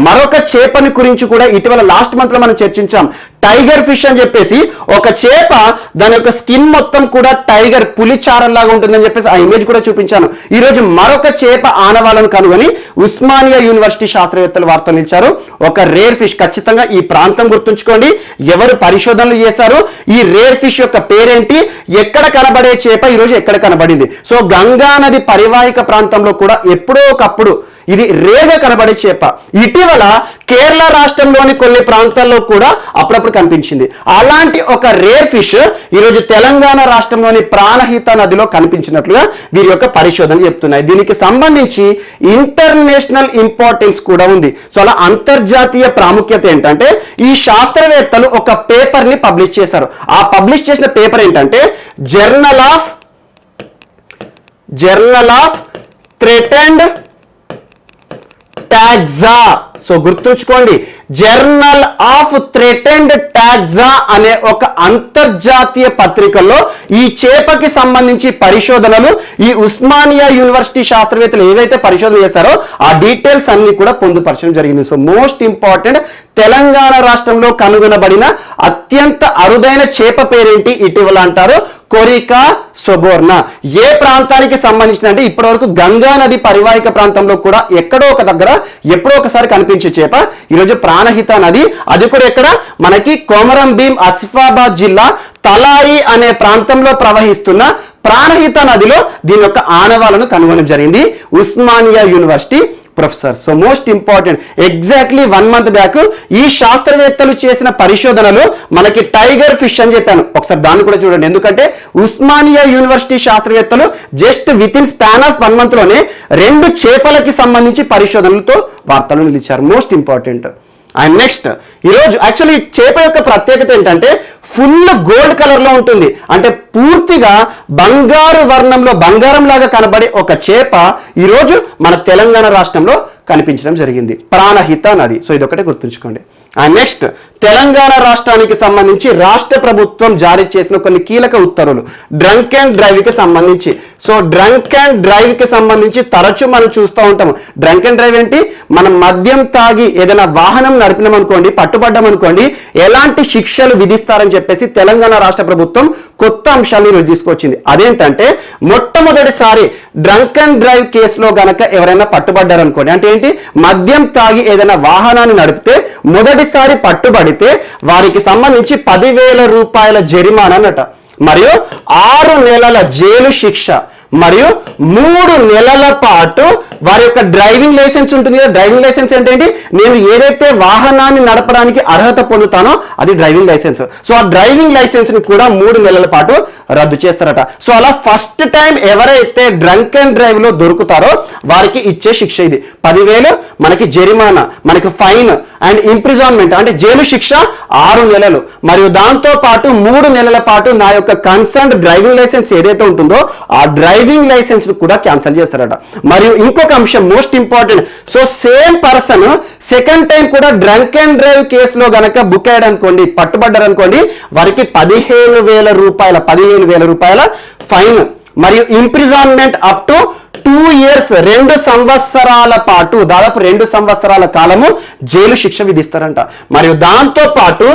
మరొక చేపని గురించి కూడా ఇటీవల లాస్ట్ మంత్ లో మనం చర్చించాం. టైగర్ ఫిష్ అని చెప్పేసి ఒక చేప, దాని యొక్క స్కిన్ మొత్తం కూడా టైగర్ పులి చారల్లాగా ఉంటుందని చెప్పేసి ఆ ఇమేజ్ కూడా చూపించాను. ఈ రోజు మరొక చేప ఆనవాలను కనుగొని ఉస్మానియా యూనివర్సిటీ శాస్త్రవేత్తలు వార్తలు ఇచ్చారు. ఒక రేర్ ఫిష్, ఖచ్చితంగా ఈ ప్రాంతం గుర్తుంచుకోండి, ఎవరు పరిశోధనలు చేశారు, ఈ రేర్ ఫిష్ యొక్క పేరేంటి, ఎక్కడ కనబడే చేప ఈరోజు ఎక్కడ కనబడింది. సో గంగా నది పరివాహిక ప్రాంతంలో కూడా ఎప్పుడో ఒకప్పుడు ఇది రేర్గా కనబడే చేప. ఇటీవల కేరళ రాష్ట్రంలోని కొన్ని ప్రాంతాల్లో కూడా అప్పుడప్పుడు కనిపించింది. అలాంటి ఒక రేర్ ఫిష్ ఈరోజు తెలంగాణ రాష్ట్రంలోని ప్రాణహిత నదిలో కనిపించినట్లుగా వీరి యొక్క పరిశోధనలు చెప్తున్నాయి. దీనికి సంబంధించి ఇంటర్నేషనల్ ఇంపార్టెన్స్ కూడా ఉంది. సో అలా అంతర్జాతీయ ప్రాముఖ్యత ఏంటంటే ఈ శాస్త్రవేత్తలు ఒక పేపర్ ని పబ్లిష్ చేశారు. ఆ పబ్లిష్ చేసిన పేపర్ ఏంటంటే journal of threatened taxa. So గుర్తుంచుకోండి, జర్నల్ ఆఫ్ థ్రెటెండ్ టాక్సా అనే ఒక అంతర్జాతీయ పత్రికలో ఈ చేపకి సంబంధించి పరిశోధనలు ఈ ఉస్మానియా యూనివర్సిటీ శాస్త్రవేత్తలు ఏవైతే పరిశోధన చేశారో ఆ డీటెయిల్స్ అన్ని కూడా పొందుపరచడం జరిగింది. సో మోస్ట్ ఇంపార్టెంట్, తెలంగాణ రాష్ట్రంలో కనుగొనబడిన అత్యంత అరుదైన చేప పేరేంటి ఇటీవల అంటారు కొరికా సొబోర్నా. ఏ ప్రాంతానికి సంబంధించిన అంటే ఇప్పటివరకు గంగా నది పరివాహిక ప్రాంతంలో కూడా ఎక్కడో ఒక దగ్గర ఎప్పుడో ఒకసారి కనిపించే చేప ఈరోజు ప్రాణహిత నది. అది కూడా ఎక్కడ మనకి కొమరం భీం ఆసిఫాబాద్ జిల్లా తలాయి అనే ప్రాంతంలో ప్రవహిస్తున్న ప్రాణహిత నదిలో దీని యొక్క ఆనవాలను కనుగొనడం జరిగింది Osmania university professor. So most important, exactly 1 month back ఈ శాస్త్రవేత్తలు చేసిన పరిశోధనలు మనకి టైగర్ ఫిష్ అని చెప్పాను, ఒకసారి దాన్ని కూడా చూడండి. ఎందుకంటే ఉస్మానియా యూనివర్సిటీ శాస్త్రవేత్తలు just with in span of 1 month లోనే 2 చేపలకి సంబంధించి పరిశోధనలతో వార్తలు నిలిచారు. Most important. అండ్ నెక్స్ట్, ఈరోజు యాక్చువల్లీ చేప యొక్క ప్రత్యేకత ఏంటంటే ఫుల్ గోల్డ్ కలర్ లో ఉంటుంది. అంటే పూర్తిగా బంగారు వర్ణంలో బంగారం లాగా కనబడే ఒక చేప ఈరోజు మన తెలంగాణ రాష్ట్రంలో కనిపించడం జరిగింది, ప్రాణహిత నది. సో ఇదొకటే గుర్తుంచుకోండి. అండ్ నెక్స్ట్, తెలంగాణ రాష్ట్రానికి సంబంధించి రాష్ట్ర ప్రభుత్వం జారీ చేసిన కొన్ని కీలక ఉత్తర్వులు డ్రంక్ అండ్ డ్రైవ్ కి సంబంధించి. సో డ్రంక్ అండ్ డ్రైవ్ కి సంబంధించి తరచూ మనం చూస్తూ ఉంటాము. డ్రంక్ అండ్ డ్రైవ్ ఏంటి? మనం మద్యం తాగి ఏదైనా వాహనం నడిపినాం అనుకోండి, పట్టుబడ్డాం అనుకోండి, ఎలాంటి శిక్షలు విధిస్తారని చెప్పేసి తెలంగాణ రాష్ట్ర ప్రభుత్వం కొత్త అంశాలు ఈరోజు తీసుకొచ్చింది. అదేంటంటే మొట్టమొదటిసారి డ్రంక్ అండ్ డ్రైవ్ కేసులో గనక ఎవరైనా పట్టుబడ్డారు అనుకోండి, అంటే ఏంటి, మద్యం తాగి ఏదైనా వాహనాన్ని నడిపితే మొదటిసారి పట్టుబడితే వారికి సంబంధించి 10,000 రూపాయల జరిమానా అన్నట, మరియు 6 నెలల జైలు శిక్ష, మరియు 3 నెలల పాటు వారి యొక్క డ్రైవింగ్ లైసెన్స్ ఉంటుంది కదా. డ్రైవింగ్ లైసెన్స్ ఏంటంటే నేను ఏదైతే వాహనాన్ని నడపడానికి అర్హత పొందుతానో అది డ్రైవింగ్ లైసెన్స్. సో ఆ డ్రైవింగ్ లైసెన్స్ ని కూడా 3 నెలల పాటు రద్దు చేస్తారట. సో అలా ఫస్ట్ టైం ఎవరైతే డ్రంక్ అండ్ డ్రైవ్ లో దొరుకుతారో వారికి ఇచ్చే శిక్ష ఇది. 10,000 మనకి జరిమానా, మనకి ఫైన్ అండ్ ఇంప్రిజన్మెంట్ అంటే జైలు శిక్ష 6 నెలలు, మరియు దాంతో పాటు 3 నెలల పాటు నా యొక్క కన్సర్న్ డ్రైవింగ్ లైసెన్స్ ఏదైతే ఉంటుందో ఆ డ్రైవింగ్ లైసెన్స్ కూడా క్యాన్సిల్ చేస్తారట. మరియు ఇంకొక అంశం most important. So same person second time కూడా డ్రంక్ అండ్ డ్రైవ్ కేసులో గనక బుక్ అయ్యాడు అనుకోండి, పట్టుబడ్డారు అనుకోండి, వారికి 15,000 రూపాయల ఫైన్ మరియు ఇంప్రిజన్మెంట్ అప్ టు 2 years 2 సంవత్సరాల పాటు, దాదాపు 2 సంవత్సరాల కాలము జైలు శిక్ష విధిస్తారంట. మరియు దాంతో పాటు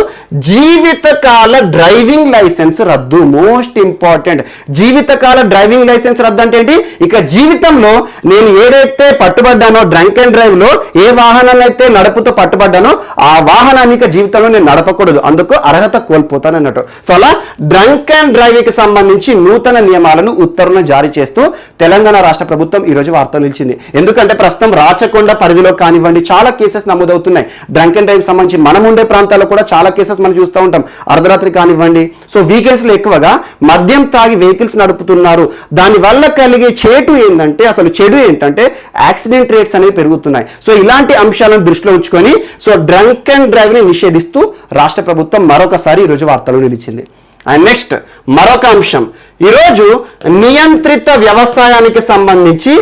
జీవితకాల డ్రైవింగ్ లైసెన్స్ రద్దు. మోస్ట్ ఇంపార్టెంట్, జీవితకాల డ్రైవింగ్ లైసెన్స్ రద్దు అంటే ఏంటి? ఇక జీవితంలో నేను ఏదైతే పట్టుబడ్డానో డ్రంక్ అండ్ డ్రైవ్ లో, ఏ వాహనాన్ని అయితే నడుపుతూ పట్టుబడ్డానో ఆ వాహనాన్ని ఇక జీవితంలో నేను నడపకూడదు, అందుకు అర్హత కోల్పోతాను అన్నట్టు. సో అలా డ్రంక్ అండ్ డ్రైవ్ కి సంబంధించి నూతన నియమాలను ఉత్తర్వులను జారీ చేస్తూ తెలంగాణ రాష్ట్ర ప్రభుత్వం ఈ రోజు వార్తలు నిలిచింది. ఎందుకంటే ప్రస్తుతం రాచకొండ పరిధిలో కానివ్వండి చాలా కేసెస్ నమోదవుతున్నాయి. డ్రంక్ అండ్ డ్రైవ్ సంబంధించి మనం ఉండే ప్రాంతాల్లో కూడా చాలా కేసెస్ మనం చూస్తూ ఉంటాం, అర్ధరాత్రి కానివ్వండి. సో వీకెండ్స్ లో ఎక్కువగా మద్యం తాగి వెహికల్స్ నడుపుతున్నారు. దాని వల్ల కలిగే చెడు ఏంటంటే యాక్సిడెంట్ రేట్స్ అనేవి పెరుగుతున్నాయి. సో ఇలాంటి అంశాలను దృష్టిలో ఉంచుకొని సో డ్రంక్ అండ్ డ్రైవ్ ని నిషేధిస్తూ రాష్ట్ర ప్రభుత్వం మరొకసారి ఈ రోజు వార్తలు నిలిచింది. అండ్ నెక్స్ట్ మరొక అంశం, ఈరోజు నియంత్రిత వ్యవసాయానికి సంబంధించి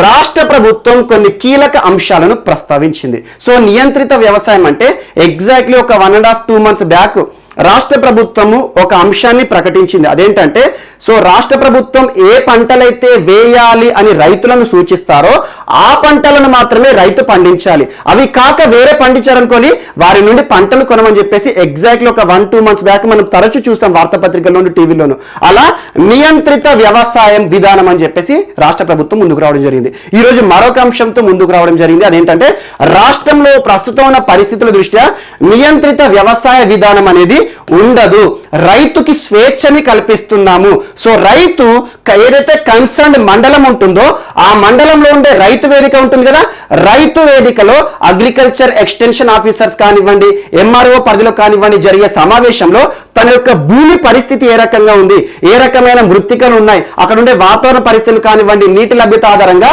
రాష్ట్ర ప్రభుత్వం కొన్ని కీలక అంశాలను ప్రస్తావించింది. సో నియంత్రిత వ్యవసాయం అంటే ఎగ్జాక్ట్లీ ఒక 1.5-2 months బ్యాక్ రాష్ట్ర ప్రభుత్వము ఒక అంశాన్ని ప్రకటించింది. అదేంటంటే సో రాష్ట్ర ప్రభుత్వం ఏ పంటలైతే వేయాలి అని రైతులను సూచిస్తారో ఆ పంటలను మాత్రమే రైతు పండించాలి, అవి కాక వేరే పండించారనుకోని వారి నుండి పంటలు కొనమని చెప్పేసి ఎగ్జాక్ట్లీ ఒక 1-2 months బ్యాక్ మనం తరచూ చూసాం వార్తాపత్రికల్లోను టీవీలోను. అలా నియంత్రిత వ్యవసాయం విధానం అని చెప్పేసి రాష్ట్ర ప్రభుత్వం ముందుకు రావడం జరిగింది. ఈ రోజు మరొక అంశంతో ముందుకు రావడం జరిగింది. అదేంటంటే రాష్ట్రంలో ప్రస్తుతం ఉన్న పరిస్థితుల దృష్ట్యా నియంత్రిత వ్యవసాయ విధానం అనేది ఉండదు, రైతుకి స్వేచ్ఛని కల్పిస్తున్నాము. సో రైతు ఏదైతే కన్సర్న్ మండలం ఉంటుందో ఆ మండలంలో ఉండే రైతు వేదిక ఉంటుంది కదా, రైతు వేదికలో అగ్రికల్చర్ ఎక్స్టెన్షన్ ఆఫీసర్స్ కానివ్వండి, ఎంఆర్ఓ పరిధిలో కానివ్వండి జరిగే సమావేశంలో తన యొక్క భూమి పరిస్థితి ఏ రకంగా ఉంది, ఏ రకమైన మృత్తికలు ఉన్నాయి, అక్కడ ఉండే వాతావరణ పరిస్థితులు కానివ్వండి, నీటి లభ్యత ఆధారంగా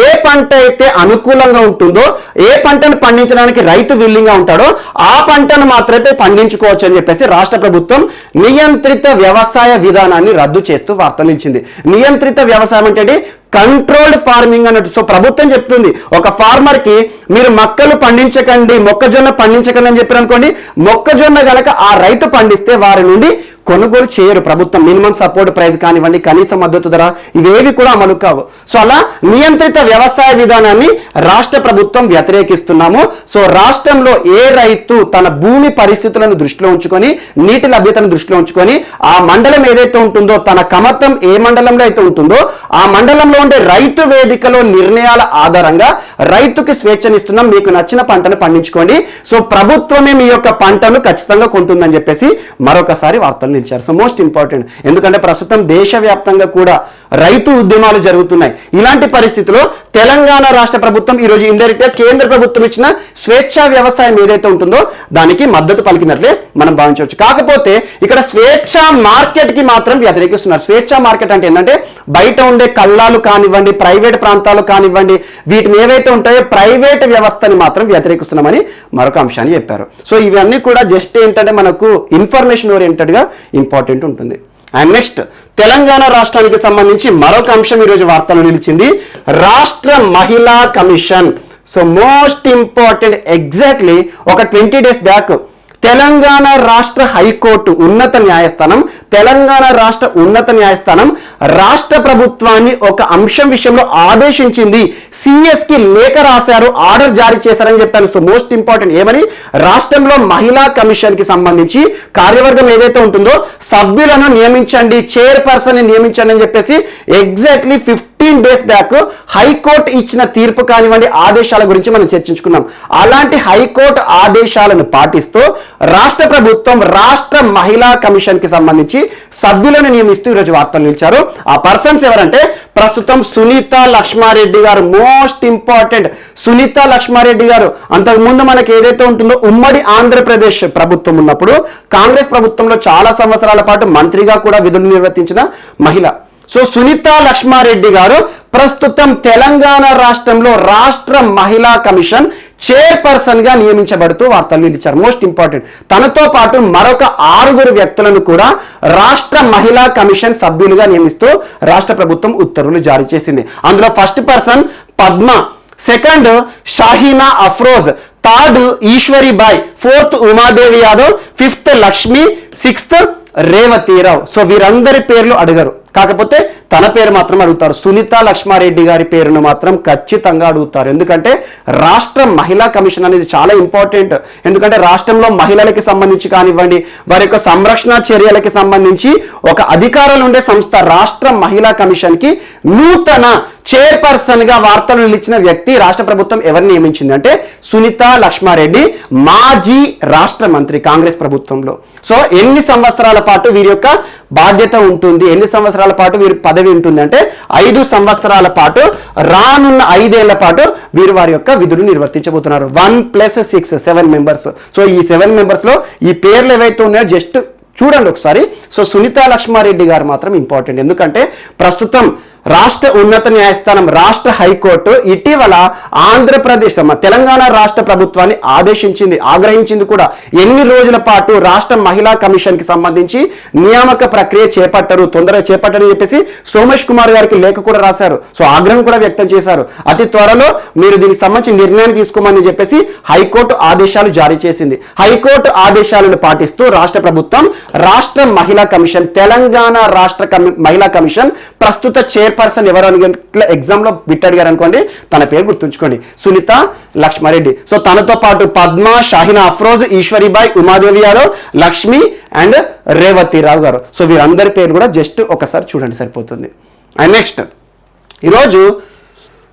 ఏ పంట అయితే అనుకూలంగా ఉంటుందో, ఏ పంటను పండించడానికి రైతు విల్లింగ్ గా ఉంటాడో ఆ పంటను మాత్రమే పండించుకోవచ్చు అని చెప్పేసి రాష్ట్ర ప్రభుత్వం నియంత్రిత వ్యవసాయ విధానాన్ని రద్దు చేస్తూ వార్తలు ఇచ్చింది. నియంత్రిత వ్యవసాయం అంటే కంట్రోల్డ్ ఫార్మింగ్ అన్నట్టు. సో ప్రభుత్వం చెప్తుంది ఒక ఫార్మర్ కి మీరు మొక్కలు పండించకండి, మొక్కజొన్న పండించకండి అని చెప్పారు అనుకోండి, మొక్కజొన్న గనక ఆ రైతు పండిస్తే వారి నుండి కొనుగోలు చేయరు ప్రభుత్వం. మినిమం సపోర్ట్ ప్రైస్ కానివ్వండి, కనీస మద్దతు ధర, ఇవేవి కూడా అమలు కావు. సో అలా నియంత్రిత వ్యవసాయ విధానాన్ని రాష్ట్ర ప్రభుత్వం వ్యతిరేకిస్తున్నాము. సో రాష్ట్రంలో ఏ రైతు తన భూమి పరిస్థితులను దృష్టిలో ఉంచుకొని, నీటి లభ్యతను దృష్టిలో ఉంచుకొని, ఆ మండలం ఏదైతే ఉంటుందో, తన కమతం ఏ మండలంలో అయితే ఉంటుందో ఆ మండలంలో ఉండే రైతు వేదికలో నిర్ణయాల ఆధారంగా రైతుకి స్వేచ్ఛనిస్తున్నాం, మీకు నచ్చిన పంటను పండించుకోండి, సో ప్రభుత్వమే మీ యొక్క పంటను ఖచ్చితంగా కొంటుందని చెప్పేసి మరొకసారి వార్తలు నిలిచారు. సో మోస్ట్ ఇంపార్టెంట్, ఎందుకంటే ప్రస్తుతం దేశవ్యాప్తంగా కూడా రైతు ఉద్యమాలు జరుగుతున్నాయి. ఇలాంటి పరిస్థితిలో తెలంగాణ రాష్ట్ర ప్రభుత్వం ఈరోజు ఇండైరెక్ట్ గా కేంద్ర ప్రభుత్వం ఇచ్చిన స్వేచ్ఛా వ్యవసాయం ఏదైతే ఉంటుందో దానికి మద్దతు పలికినట్లే మనం భావించవచ్చు. కాకపోతే ఇక్కడ స్వేచ్ఛా మార్కెట్ కి మాత్రం వ్యతిరేకిస్తున్నారు. స్వేచ్ఛా మార్కెట్ అంటే ఏంటంటే బయట ఉండే కళ్ళాలు కానివ్వండి, ప్రైవేట్ ప్రాంతాలు కానివ్వండి, వీటిని ఏవైతే ఉంటాయో ప్రైవేట్ వ్యవస్థని మాత్రం వ్యతిరేకిస్తున్నామని మరొక అంశాన్ని చెప్పారు. సో ఇవన్నీ కూడా జస్ట్ ఏంటంటే మనకు ఇన్ఫర్మేషన్ ఓరియంటెడ్ గా ఇంపార్టెంట్ ఉంటుంది. అండ్ నెక్స్ట్ తెలంగాణ రాష్ట్రానికి సంబంధించి మరొక అంశం ఈరోజు వార్తలు నిలిచింది, రాష్ట్ర మహిళా commission. So most important, exactly ఒక 20 days బ్యాక్ తెలంగాణ రాష్ట్ర హైకోర్టు ఉన్నత న్యాయస్థానం, తెలంగాణ రాష్ట్ర ఉన్నత న్యాయస్థానం రాష్ట్ర ప్రభుత్వాన్ని ఒక అంశం విషయంలో ఆదేశించింది. సిఎస్ కి లేఖ రాశారు, ఆర్డర్ జారీ చేశారని చెప్పారు. సో మోస్ట్ ఇంపార్టెంట్ ఏమని, రాష్ట్రంలో మహిళా కమిషన్ కి సంబంధించి కార్యవర్గం ఏదైతే ఉంటుందో సభ్యులను నియమించండి, చైర్పర్సన్ ని నియమించండి అని చెప్పేసి ఎగ్జాక్ట్లీ 15 days బ్యాక్ హైకోర్టు ఇచ్చిన తీర్పు కానివ్వండి, ఆదేశాల గురించి మనం చర్చించుకున్నాం. అలాంటి హైకోర్టు ఆదేశాలను పాటిస్తూ రాష్ట్ర ప్రభుత్వం రాష్ట్ర మహిళా కమిషన్ కి సంబంధించి సభ్యులను నియమిస్తూ ఈరోజు వార్తలు నిలిచారు. ఆ పర్సన్స్ ఎవరంటే ప్రస్తుతం సునీత లక్ష్మారెడ్డి గారు. మోస్ట్ ఇంపార్టెంట్, సునీత లక్ష్మారెడ్డి గారు అంతకుముందు మనకి ఏదైతే ఉంటుందో ఉమ్మడి ఆంధ్రప్రదేశ్ ప్రభుత్వం ఉన్నప్పుడు కాంగ్రెస్ ప్రభుత్వంలో చాలా సంవత్సరాల పాటు మంత్రిగా కూడా విధులు నిర్వర్తించిన మహిళ. సో సునీత లక్ష్మారెడ్డి గారు ప్రస్తుతం తెలంగాణ రాష్ట్రంలో రాష్ట్ర మహిళా కమిషన్ చైర్పర్సన్ గా నియమించబడుతూ వార్తలు నిలిచారు. మోస్ట్ ఇంపార్టెంట్, తనతో పాటు మరొక 6 వ్యక్తులను కూడా రాష్ట్ర మహిళా కమిషన్ సభ్యులుగా నియమిస్తూ రాష్ట్ర ప్రభుత్వం ఉత్తర్వులు జారీ చేసింది. అందులో first person Padma, second Shaheena Afroz, third Eshwaribai, fourth Umadevi Yadav, fifth Lakshmi, sixth Revathi Rao. So వీరందరి పేర్లు అడగరు, కాకపోతే తన పేరు మాత్రం అడుగుతారు. సునీత లక్ష్మారెడ్డి గారి పేరును మాత్రం ఖచ్చితంగా అడుగుతారు. ఎందుకంటే రాష్ట్ర మహిళా కమిషన్ అనేది చాలా ఇంపార్టెంట్. ఎందుకంటే రాష్ట్రంలో మహిళలకి సంబంధించి కానివ్వండి, వారి యొక్క సంరక్షణ చర్యలకి సంబంధించి ఒక అధికారాలు ఉండే సంస్థ రాష్ట్ర మహిళా కమిషన్ కి నూతన చైర్పర్సన్ గా వార్తలు నిలిచిన వ్యక్తి రాష్ట్ర ప్రభుత్వం ఎవరిని నియమించింది అంటే సునీత లక్ష్మారెడ్డి, మాజీ రాష్ట్ర మంత్రి కాంగ్రెస్ ప్రభుత్వంలో. సో ఎన్ని సంవత్సరాల పాటు వీరి యొక్క బాధ్యత ఉంటుంది, ఎన్ని సంవత్సరాల పాటు వీరి పదవి ఉంటుంది అంటే 5 సంవత్సరాల పాటు, రానున్న 5 ఏళ్ల పాటు వీరు వారి యొక్క విధులు నిర్వర్తించబోతున్నారు. 1+6 7 మెంబర్స్. సో ఈ 7 మెంబర్స్ లో ఈ పేర్లు ఏవైతే ఉన్నాయో జస్ట్ చూడండి ఒకసారి. సో సునీత లక్ష్మారెడ్డి గారు మాత్రం ఇంపార్టెంట్, ఎందుకంటే ప్రస్తుతం రాష్ట్ర ఉన్నత న్యాయస్థానం రాష్ట్ర హైకోర్టు ఇటీవల ఆంధ్రప్రదేశ్ తెలంగాణ రాష్ట్ర ప్రభుత్వాన్ని ఆగ్రహించింది కూడా. ఎన్ని రోజుల పాటు రాష్ట్ర మహిళా కమిషన్ కి సంబంధించి నియామక ప్రక్రియ తొందరగా చేపట్టని చెప్పేసి సోమేష్ కుమార్ గారికి లేఖ కూడా రాశారు. సో ఆగ్రహం కూడా వ్యక్తం చేశారు. అతి త్వరలో మీరు దీనికి సంబంధించి నిర్ణయాన్ని తీసుకోమని చెప్పేసి హైకోర్టు ఆదేశాలు జారీ చేసింది. హైకోర్టు ఆదేశాలను పాటిస్తూ రాష్ట్ర ప్రభుత్వం రాష్ట్ర మహిళా కమిషన్, తెలంగాణ రాష్ట్ర మహిళా కమిషన్ ప్రస్తుత చైర్పర్సన్ ఎవరు అని ఎగ్జామ్ లో బిట్ అడిగారు అనుకోండి, తన పేరు గుర్తుంచుకోండి, సునీత లక్ష్మారెడ్డి. సో తనతో పాటు పద్మ, షాహీనా అఫ్రోజ్, ఈశ్వరీబాయ్, ఉమాదేవి యాదవ్, లక్ష్మి అండ్ రేవతీరావు గారు. సో వీరందరి పేరు కూడా జస్ట్ ఒకసారి చూడండి సరిపోతుంది. అండ్ నెక్స్ట్ ఈరోజు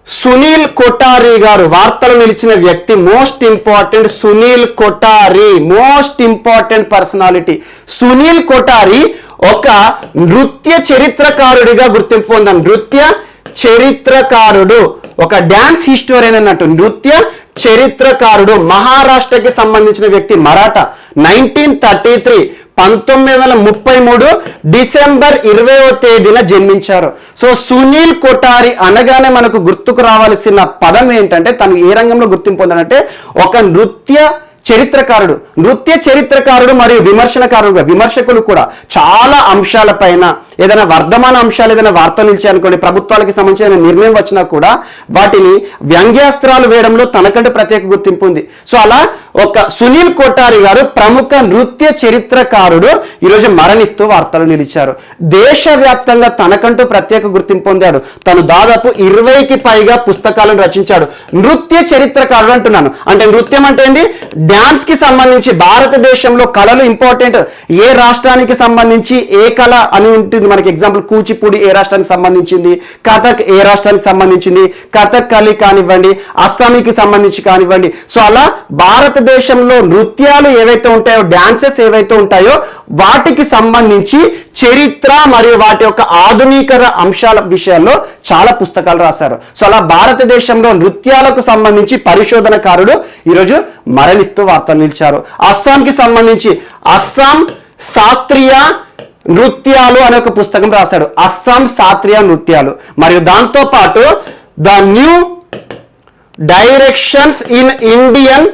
సునీల్ కొఠారి గారు వార్తలు నిలిచిన వ్యక్తి. Most important, Sunil Kothari most important personality. Sunil Kothari ఒక నృత్య చరిత్రకారుడిగా గుర్తింపు పొందాం. నృత్య చరిత్రకారుడు, ఒక డాన్స్ హిస్టోరియన్ అన్నట్టు, నృత్య చరిత్రకారుడు, మహారాష్ట్రకి సంబంధించిన వ్యక్తి, మరాఠా. 1933 1933 డిసెంబర్ 20వ తేదీన జన్మించారు. సో సునీల్ కొఠారి అనగానే మనకు గుర్తుకు రావాల్సిన పదం ఏంటంటే, తను ఏ రంగంలో గుర్తింపు పొందాడంటే ఒక నృత్య చరిత్రకారుడు, నృత్య చరిత్రకారుడు మరియు విమర్శకులు కూడా చాలా అంశాలపైన ఏదైనా వర్ధమాన అంశాలు ఏదైనా వార్తలు నిలిచాయనుకోండి, ప్రభుత్వాలకు సంబంధించిన నిర్ణయం వచ్చినా కూడా వాటిని వ్యంగ్యాస్త్రాలు వేయడంలో తనకంటూ ప్రత్యేక గుర్తింపు ఉంది. సో అలా ఒక సునీల్ కోటారి గారు ప్రముఖ నృత్య చరిత్రకారుడు ఈరోజు మరణిస్తూ వార్తలు నిలిచారు. దేశవ్యాప్తంగా తనకంటూ ప్రత్యేక గుర్తింపు పొందాడు. తను దాదాపు 20కి పైగా పుస్తకాలను రచించాడు. నృత్య చరిత్రకారుడు అంటున్నాను, అంటే నృత్యం అంటే ఏంటి? డాన్స్ కి సంబంధించి భారతదేశంలో కళలు ఇంపార్టెంట్. ఏ రాష్ట్రానికి సంబంధించి ఏ కళ అని ఉంటుంది మనకి. ఎగ్జాంపుల్ కూచిపూడి ఏ రాష్ట్రానికి సంబంధించింది, కథక్ ఏ రాష్ట్రానికి సంబంధించింది, కథక్ కళి కానివ్వండి, అస్సామీకి సంబంధించి కానివ్వండి. సో అలా భారతదేశంలో నృత్యాలు ఏవైతే ఉంటాయో, డాన్సెస్ ఏవైతే ఉంటాయో వాటికి సంబంధించి చరిత్ర మరియు వాటి యొక్క ఆధునికర అంశాల విషయాల్లో చాలా పుస్తకాలు రాశారు. సో అలా భారతదేశంలో నృత్యాలకు సంబంధించి పరిశోధనకారుడు ఈరోజు మరణిస్తూ వార్తలు నిలిచారు. అస్సాంకి సంబంధించి అస్సాం శాస్త్రీయ నృత్యాలు అనే ఒక పుస్తకం రాశాడు. అస్సాం శాస్త్రీయ నృత్యాలు. మరియు దాంతో పాటు the new directions in Indian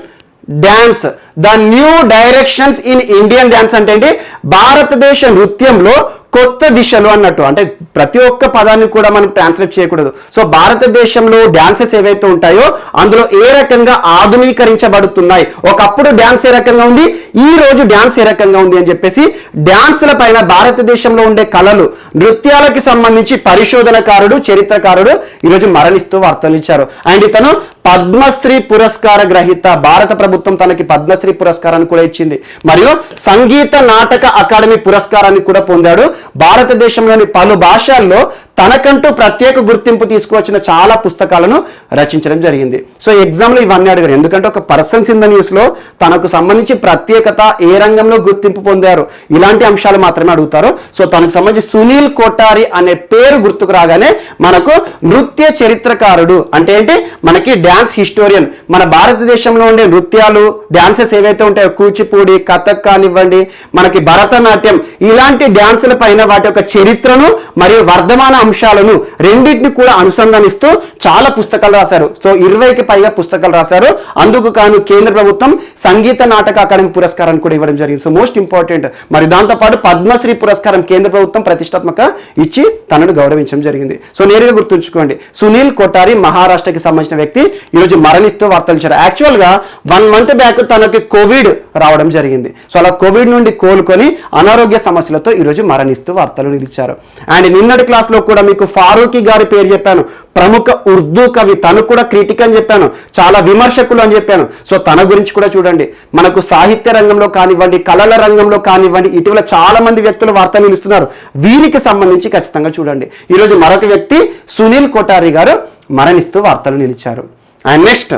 dance. The new directions in Indian dance అంటే ఏంటి? భారతదేశ నృత్యంలో కొత్త దిశలు అన్నట్టు. అంటే ప్రతి ఒక్క పదాన్ని కూడా మనం ట్రాన్స్లేట్ చేయకూడదు. సో భారతదేశంలో డాన్సెస్ ఏవైతే ఉంటాయో అందులో ఏ రకంగా ఆధునీకరించబడుతున్నాయి, ఒకప్పుడు డాన్స్ ఏ రకంగా ఉంది, ఈ రోజు డాన్స్ ఏ రకంగా ఉంది అని చెప్పేసి డాన్స్ల పైన భారతదేశంలో ఉండే కళలు, నృత్యాలకి సంబంధించి పరిశోధనకారుడు, చరిత్రకారుడు ఈరోజు మరణిస్తూ వార్తలు ఇచ్చారు. అండ్ ఇతను పద్మశ్రీ పురస్కార గ్రహీత. భారత ప్రభుత్వం తనకి పద్మశ్రీ పురస్కారాన్ని కూడా ఇచ్చింది. మరియు సంగీత నాటక అకాడమీ పురస్కారాన్ని కూడా పొందాడు. భారతదేశంలోని పలు భాషల్లో తనకంటూ ప్రత్యేక గుర్తింపు తీసుకువచ్చిన చాలా పుస్తకాలను రచించడం జరిగింది. సో ఎగ్జామ్లో ఇవన్నీ అడిగారు, ఎందుకంటే ఒక పర్సన్స్ ఇన్ ద న్యూస్ లో తనకు సంబంధించి ప్రత్యేకత, ఏ రంగంలో గుర్తింపు పొందారు, ఇలాంటి అంశాలు మాత్రమే అడుగుతారు. సో తనకు సంబంధించి సునీల్ కోటారి అనే పేరు గుర్తుకు రాగానే మనకు నృత్య చరిత్రకారుడు అంటే ఏంటి? మనకి డాన్స్ హిస్టోరియన్. మన భారతదేశంలో ఉండే నృత్యాలు, డాన్సెస్ ఏవైతే ఉంటాయో, కూచిపూడి, కథక్ కానివ్వండి, మనకి భరతనాట్యం, ఇలాంటి డాన్సుల పైన వాటి యొక్క చరిత్రను మరియు వర్ధమాన అంశాలను రెండింటిని కూడా అనుసంధానిస్తూ చాలా పుస్తకాలు రాశారు. సో 20కి పైగా పుస్తకాలు రాశారు. అందుకు కాను కేంద్ర ప్రభుత్వం సంగీత నాటక అకాడమీ పురస్కారాన్ని కూడా ఇవ్వడం జరిగింది. So most important. మరి దాంతోపాటు పద్మశ్రీ పురస్కారం కేంద్ర ప్రభుత్వం ప్రతిష్టాత్మక ఇచ్చి తనను గౌరవించడం జరిగింది. సో నేరుగా గుర్తుంచుకోండి, సునీల్ కోటారి మహారాష్ట్రకి సంబంధించిన వ్యక్తి ఈరోజు మరణిస్తూ వార్తలు ఇచ్చారు. యాక్చువల్ గా 1 month బ్యాక్ తనకి కోవిడ్ రావడం జరిగింది. సో అలా కోవిడ్ నుండి కోలుకొని అనారోగ్య సమస్యలతో ఈరోజు మరణిస్తూ వార్తలు నిలిచారు. అండ్ నిన్నటి క్లాస్ లో కూడా మీకు ఫారూఖీ గారి పేరు చెప్పాను, ప్రముఖ ఉర్దూ కవి. తను కూడా క్రిటిక్ అని చెప్పాను, చాలా విమర్శకులు అని చెప్పాను. సో తన గురించి కూడా చూడండి. మనకు సాహిత్య రంగంలో కానివ్వండి, కళల రంగంలో కానివ్వండి, ఇటీవల చాలా మంది వ్యక్తులు వార్తలు నిలుస్తున్నారు. వీరికి సంబంధించి ఖచ్చితంగా చూడండి. ఈరోజు మరొక వ్యక్తి సునీల్ కోటారి గారు మరణిస్తూ వార్తలు నిలిచారు. అండ్ నెక్స్ట్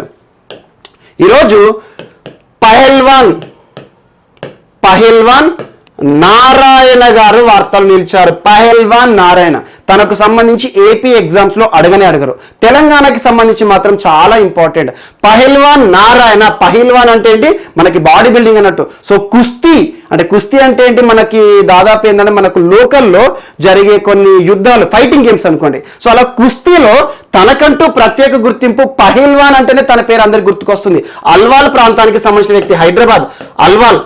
ఈరోజు పహల్వాన్ నారాయణ గారు వార్తలు నిలిచారు. పహల్వాన్ నారాయణ తనకు సంబంధించి ఏపీ ఎగ్జామ్స్ లో అడగరు. తెలంగాణకి సంబంధించి మాత్రం చాలా ఇంపార్టెంట్. పహల్వాన్ నారాయణ. పహల్వాన్ అంటే ఏంటి? మనకి బాడీ బిల్డింగ్ అన్నట్టు. సో కుస్తీ అంటే ఏంటి? మనకి దాదాపు ఏంటంటే మనకు లోకల్లో జరిగే కొన్ని యుద్ధాలు, ఫైటింగ్ గేమ్స్ అనుకోండి. సో అలా కుస్తీలో తనకంటూ ప్రత్యేక గుర్తింపు. పహల్వాన్ అంటేనే తన పేరు అందరికి గుర్తుకొస్తుంది. అల్వాల్ ప్రాంతానికి సంబంధించిన వ్యక్తి. హైదరాబాద్ అల్వాల్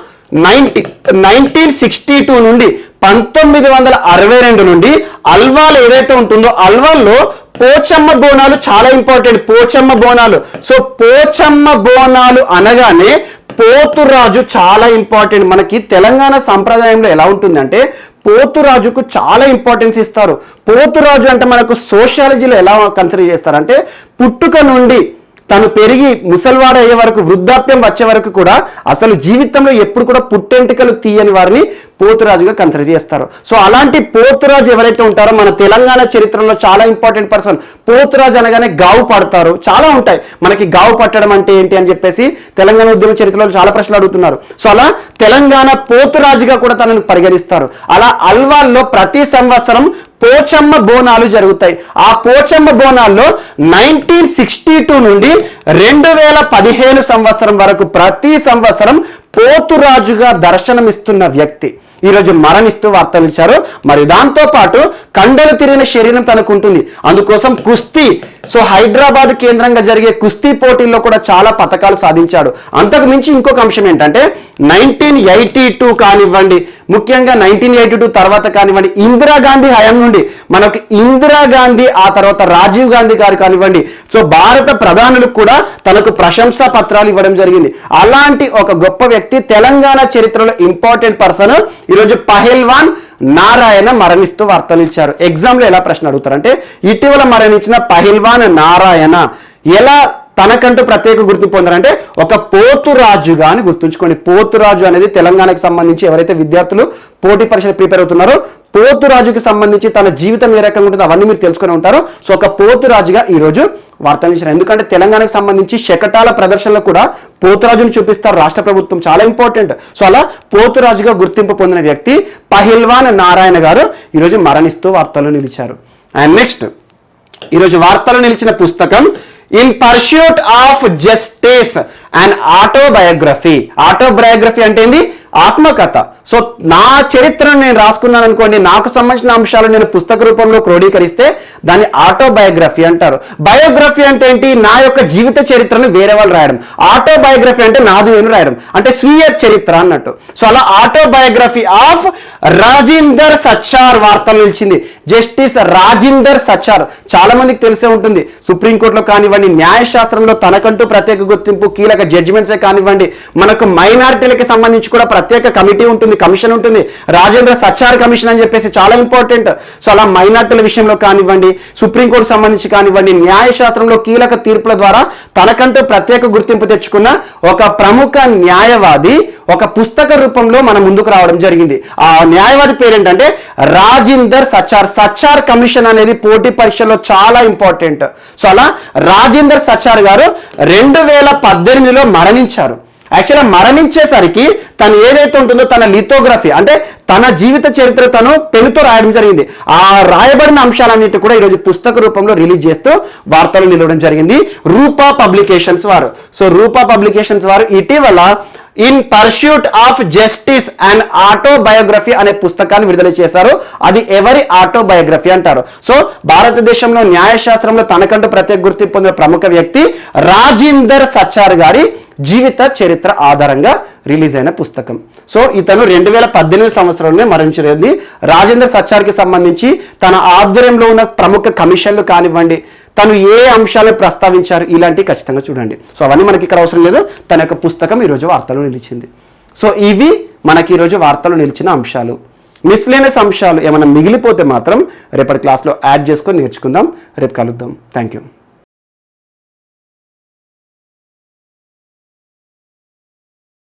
1962 నుండి 1962 నుండి అల్వాల్ ఏదైతే ఉంటుందో అల్వాల్లో పోచమ్మ బోనాలు చాలా ఇంపార్టెంట్. పోచమ్మ బోనాలు. సో పోచమ్మ బోనాలు అనగానే పోతురాజు చాలా ఇంపార్టెంట్. మనకి తెలంగాణ సంప్రదాయంలో ఎలా ఉంటుందంటే పోతురాజుకు చాలా ఇంపార్టెన్స్ ఇస్తారు. పోతురాజు అంటే మనకు సోషియాలజీలో ఎలా కన్సిడర్ చేస్తారంటే పుట్టుక నుండి తను పెరిగి ముసల్వాడు అయ్యే వరకు, వృద్ధాప్యం వచ్చే వరకు కూడా అసలు జీవితంలో ఎప్పుడు కూడా పుట్టెంటికలు తీయని వారిని పోతురాజుగా కన్సిడర్ చేస్తారు. సో అలాంటి పోతురాజు ఎవరైతే ఉంటారో మన తెలంగాణ చరిత్రలో చాలా ఇంపార్టెంట్ పర్సన్. పోతురాజు అనగానే గావు పడతారు, చాలా ఉంటాయి. మనకి గావు పట్టడం అంటే ఏంటి అని చెప్పేసి తెలంగాణ ఉద్యమ చరిత్రలో చాలా ప్రశ్నలు అడుగుతున్నారు. సో అలా తెలంగాణ పోతురాజుగా కూడా తనను పరిగణిస్తారు. అలా అల్వాల్లో ప్రతి సంవత్సరం పోచమ్మ బోనాలు జరుగుతాయి. ఆ పోచమ్మ బోనాల్లో 1962 నుండి 2015 సంవత్సరం వరకు ప్రతి సంవత్సరం పోతురాజుగా దర్శనమిస్తున్న వ్యక్తి ఈరోజు మరణిస్తూ వార్తలు ఇచ్చారు. మరి దాంతో పాటు కండలు తిరిగిన శరీరం తనకు ఉంటుంది. అందుకోసం కుస్తీ సో హైదరాబాద్ కేంద్రంగా జరిగే కుస్తీ పోటీల్లో కూడా చాలా పతకాలు సాధించాడు. అంతకు మించి ఇంకొక అంశం ఏంటంటే 1982 కానివ్వండి, ముఖ్యంగా 1982 తర్వాత కానివ్వండి, ఇందిరాగాంధీ హయాం నుండి మనకు ఇందిరాగాంధీ, ఆ తర్వాత రాజీవ్ గాంధీ గారు కానివ్వండి, సో భారత ప్రధానులకు కూడా తనకు ప్రశంసా పత్రాలు ఇవ్వడం జరిగింది. అలాంటి ఒక గొప్ప వ్యక్తి, తెలంగాణ చరిత్రలో ఇంపార్టెంట్ పర్సన్ ఈరోజు పహల్వాన్ నారాయణ మరణిస్తూ వార్తలు ఇచ్చారు. ఎగ్జామ్లో ఎలా ప్రశ్న అడుగుతారంటే, ఇటీవల మరణించిన పహల్వాన్ నారాయణ ఎలా తనకంటూ ప్రత్యేక గుర్తింపు పొందారంటే ఒక పోతురాజుగా అని గుర్తుంచుకోండి. పోతురాజు అనేది తెలంగాణకు సంబంధించి ఎవరైతే విద్యార్థులు పోటీ పరీక్షలు ప్రిపేర్ అవుతున్నారో పోతురాజుకి సంబంధించి తన జీవితం ఏ రకంగా ఉంటుందో అవన్నీ మీరు తెలుసుకుని ఉంటారు. సో ఒక పోతురాజుగా ఈరోజు వార్తలు ఇచ్చారు. ఎందుకంటే తెలంగాణకు సంబంధించి శకటాల ప్రదర్శనలో కూడా పోతురాజును చూపిస్తారు రాష్ట్ర ప్రభుత్వం, చాలా ఇంపార్టెంట్. సో అలా పోతురాజుగా గుర్తింపు పొందిన వ్యక్తి పహల్వాన్ నారాయణ గారు ఈరోజు మరణిస్తూ వార్తల్లో నిలిచారు. అండ్ నెక్స్ట్ ఈరోజు వార్తల్లో నిలిచిన పుస్తకం in pursuit of justice and autobiography. Autobiography అంటే ఏంది? ఆత్మకథ. సో నా చరిత్రను నేను రాసుకున్నాను అనుకోండి, నాకు సంబంధించిన అంశాలు నేను పుస్తక రూపంలో క్రోడీకరిస్తే దాన్ని ఆటోబయోగ్రఫీ అంటారు. బయోగ్రఫీ అంటే ఏంటి? నా యొక్క జీవిత చరిత్రను వేరే వాళ్ళు రాయడం. ఆటోబయోగ్రఫీ అంటే నాది నేను రాయడం, అంటే స్వీయ చరిత్ర అన్నట్టు. సో అలా ఆటోబయోగ్రఫీ ఆఫ్ రాజేందర్ సచార్ వార్తలు నిలిచింది. జస్టిస్ రాజేందర్ సచార్ చాలా మందికి తెలిసే ఉంటుంది. సుప్రీంకోర్టులో కానివ్వండి, న్యాయశాస్త్రంలో తనకంటూ ప్రత్యేక గుర్తింపు, కీలక జడ్జిమెంట్సే కానివ్వండి, మనకు మైనారిటీలకి సంబంధించి కూడా ప్రత్యేక కమిటీ ఉంటుంది, కమిషన్ ఉంటుంది, రాజేంద్ర సచార్ కమిషన్ అని చెప్పేసి చాలా ఇంపార్టెంట్. సో అలా మైనార్టీల విషయంలో కానివ్వండి, సుప్రీంకోర్టు సంబంధించి కానివ్వండి, న్యాయశాస్త్రంలో కీలక తీర్పుల ద్వారా తనకంటూ ప్రత్యేక గుర్తింపు తెచ్చుకున్న ఒక ప్రముఖ న్యాయవాది ఒక పుస్తక రూపంలో మన ముందుకు రావడం జరిగింది. ఆ న్యాయవాది పేరేంటంటే రాజేందర్ సచార్. సచార్ కమిషన్ అనేది పోటీ పరీక్షల్లో చాలా ఇంపార్టెంట్. సో అలా రాజేందర్ సచార్ గారు 2018లో మరణించారు. యాక్చువల్గా మరణించేసరికి తను ఏదైతే ఉంటుందో తన లిథోగ్రఫీ అంటే తన జీవిత చరిత్ర తను పెన్నుతో రాయడం జరిగింది. ఆ రాయబడిన అంశాలన్నిటి కూడా ఈరోజు పుస్తక రూపంలో రిలీజ్ చేస్తూ వార్తలు నిలవడం జరిగింది రూపా పబ్లికేషన్స్ వారు. సో రూపా పబ్లికేషన్స్ వారు ఇటీవల in pursuit of justice and autobiography అనే పుస్తకాన్ని విడుదల చేశారు. అది ఎవరి ఆటోబయోగ్రఫీ అంటారు. సో భారతదేశంలో న్యాయశాస్త్రంలో తనకంటూ ప్రత్యేక గుర్తింపు పొందిన ప్రముఖ వ్యక్తి రాజేందర్ సచార్ గారి జీవిత చరిత్ర ఆధారంగా రిలీజ్ అయిన పుస్తకం. సో ఇతను 2018 సంవత్సరంలోనే మరణించింది. రాజేందర్ సచార్కి సంబంధించి తన ఆధ్వర్యంలో ఉన్న ప్రముఖ కమిషన్లు కానివ్వండి, తను ఏ అంశాలను ప్రస్తావించారు, ఇలాంటివి ఖచ్చితంగా చూడండి. సో అవన్నీ మనకి ఇక్కడ అవసరం లేదు. తన యొక్క పుస్తకం ఈరోజు వార్తలు నిలిచింది. సో ఇవి మనకి ఈరోజు వార్తలు నిలిచిన అంశాలు. మిస్లేనియస్ అంశాలు ఏమైనా మిగిలిపోతే మాత్రం రేపటి క్లాస్లో యాడ్ చేసుకొని నేర్చుకుందాం. రేపు కలుద్దాం. Thank you.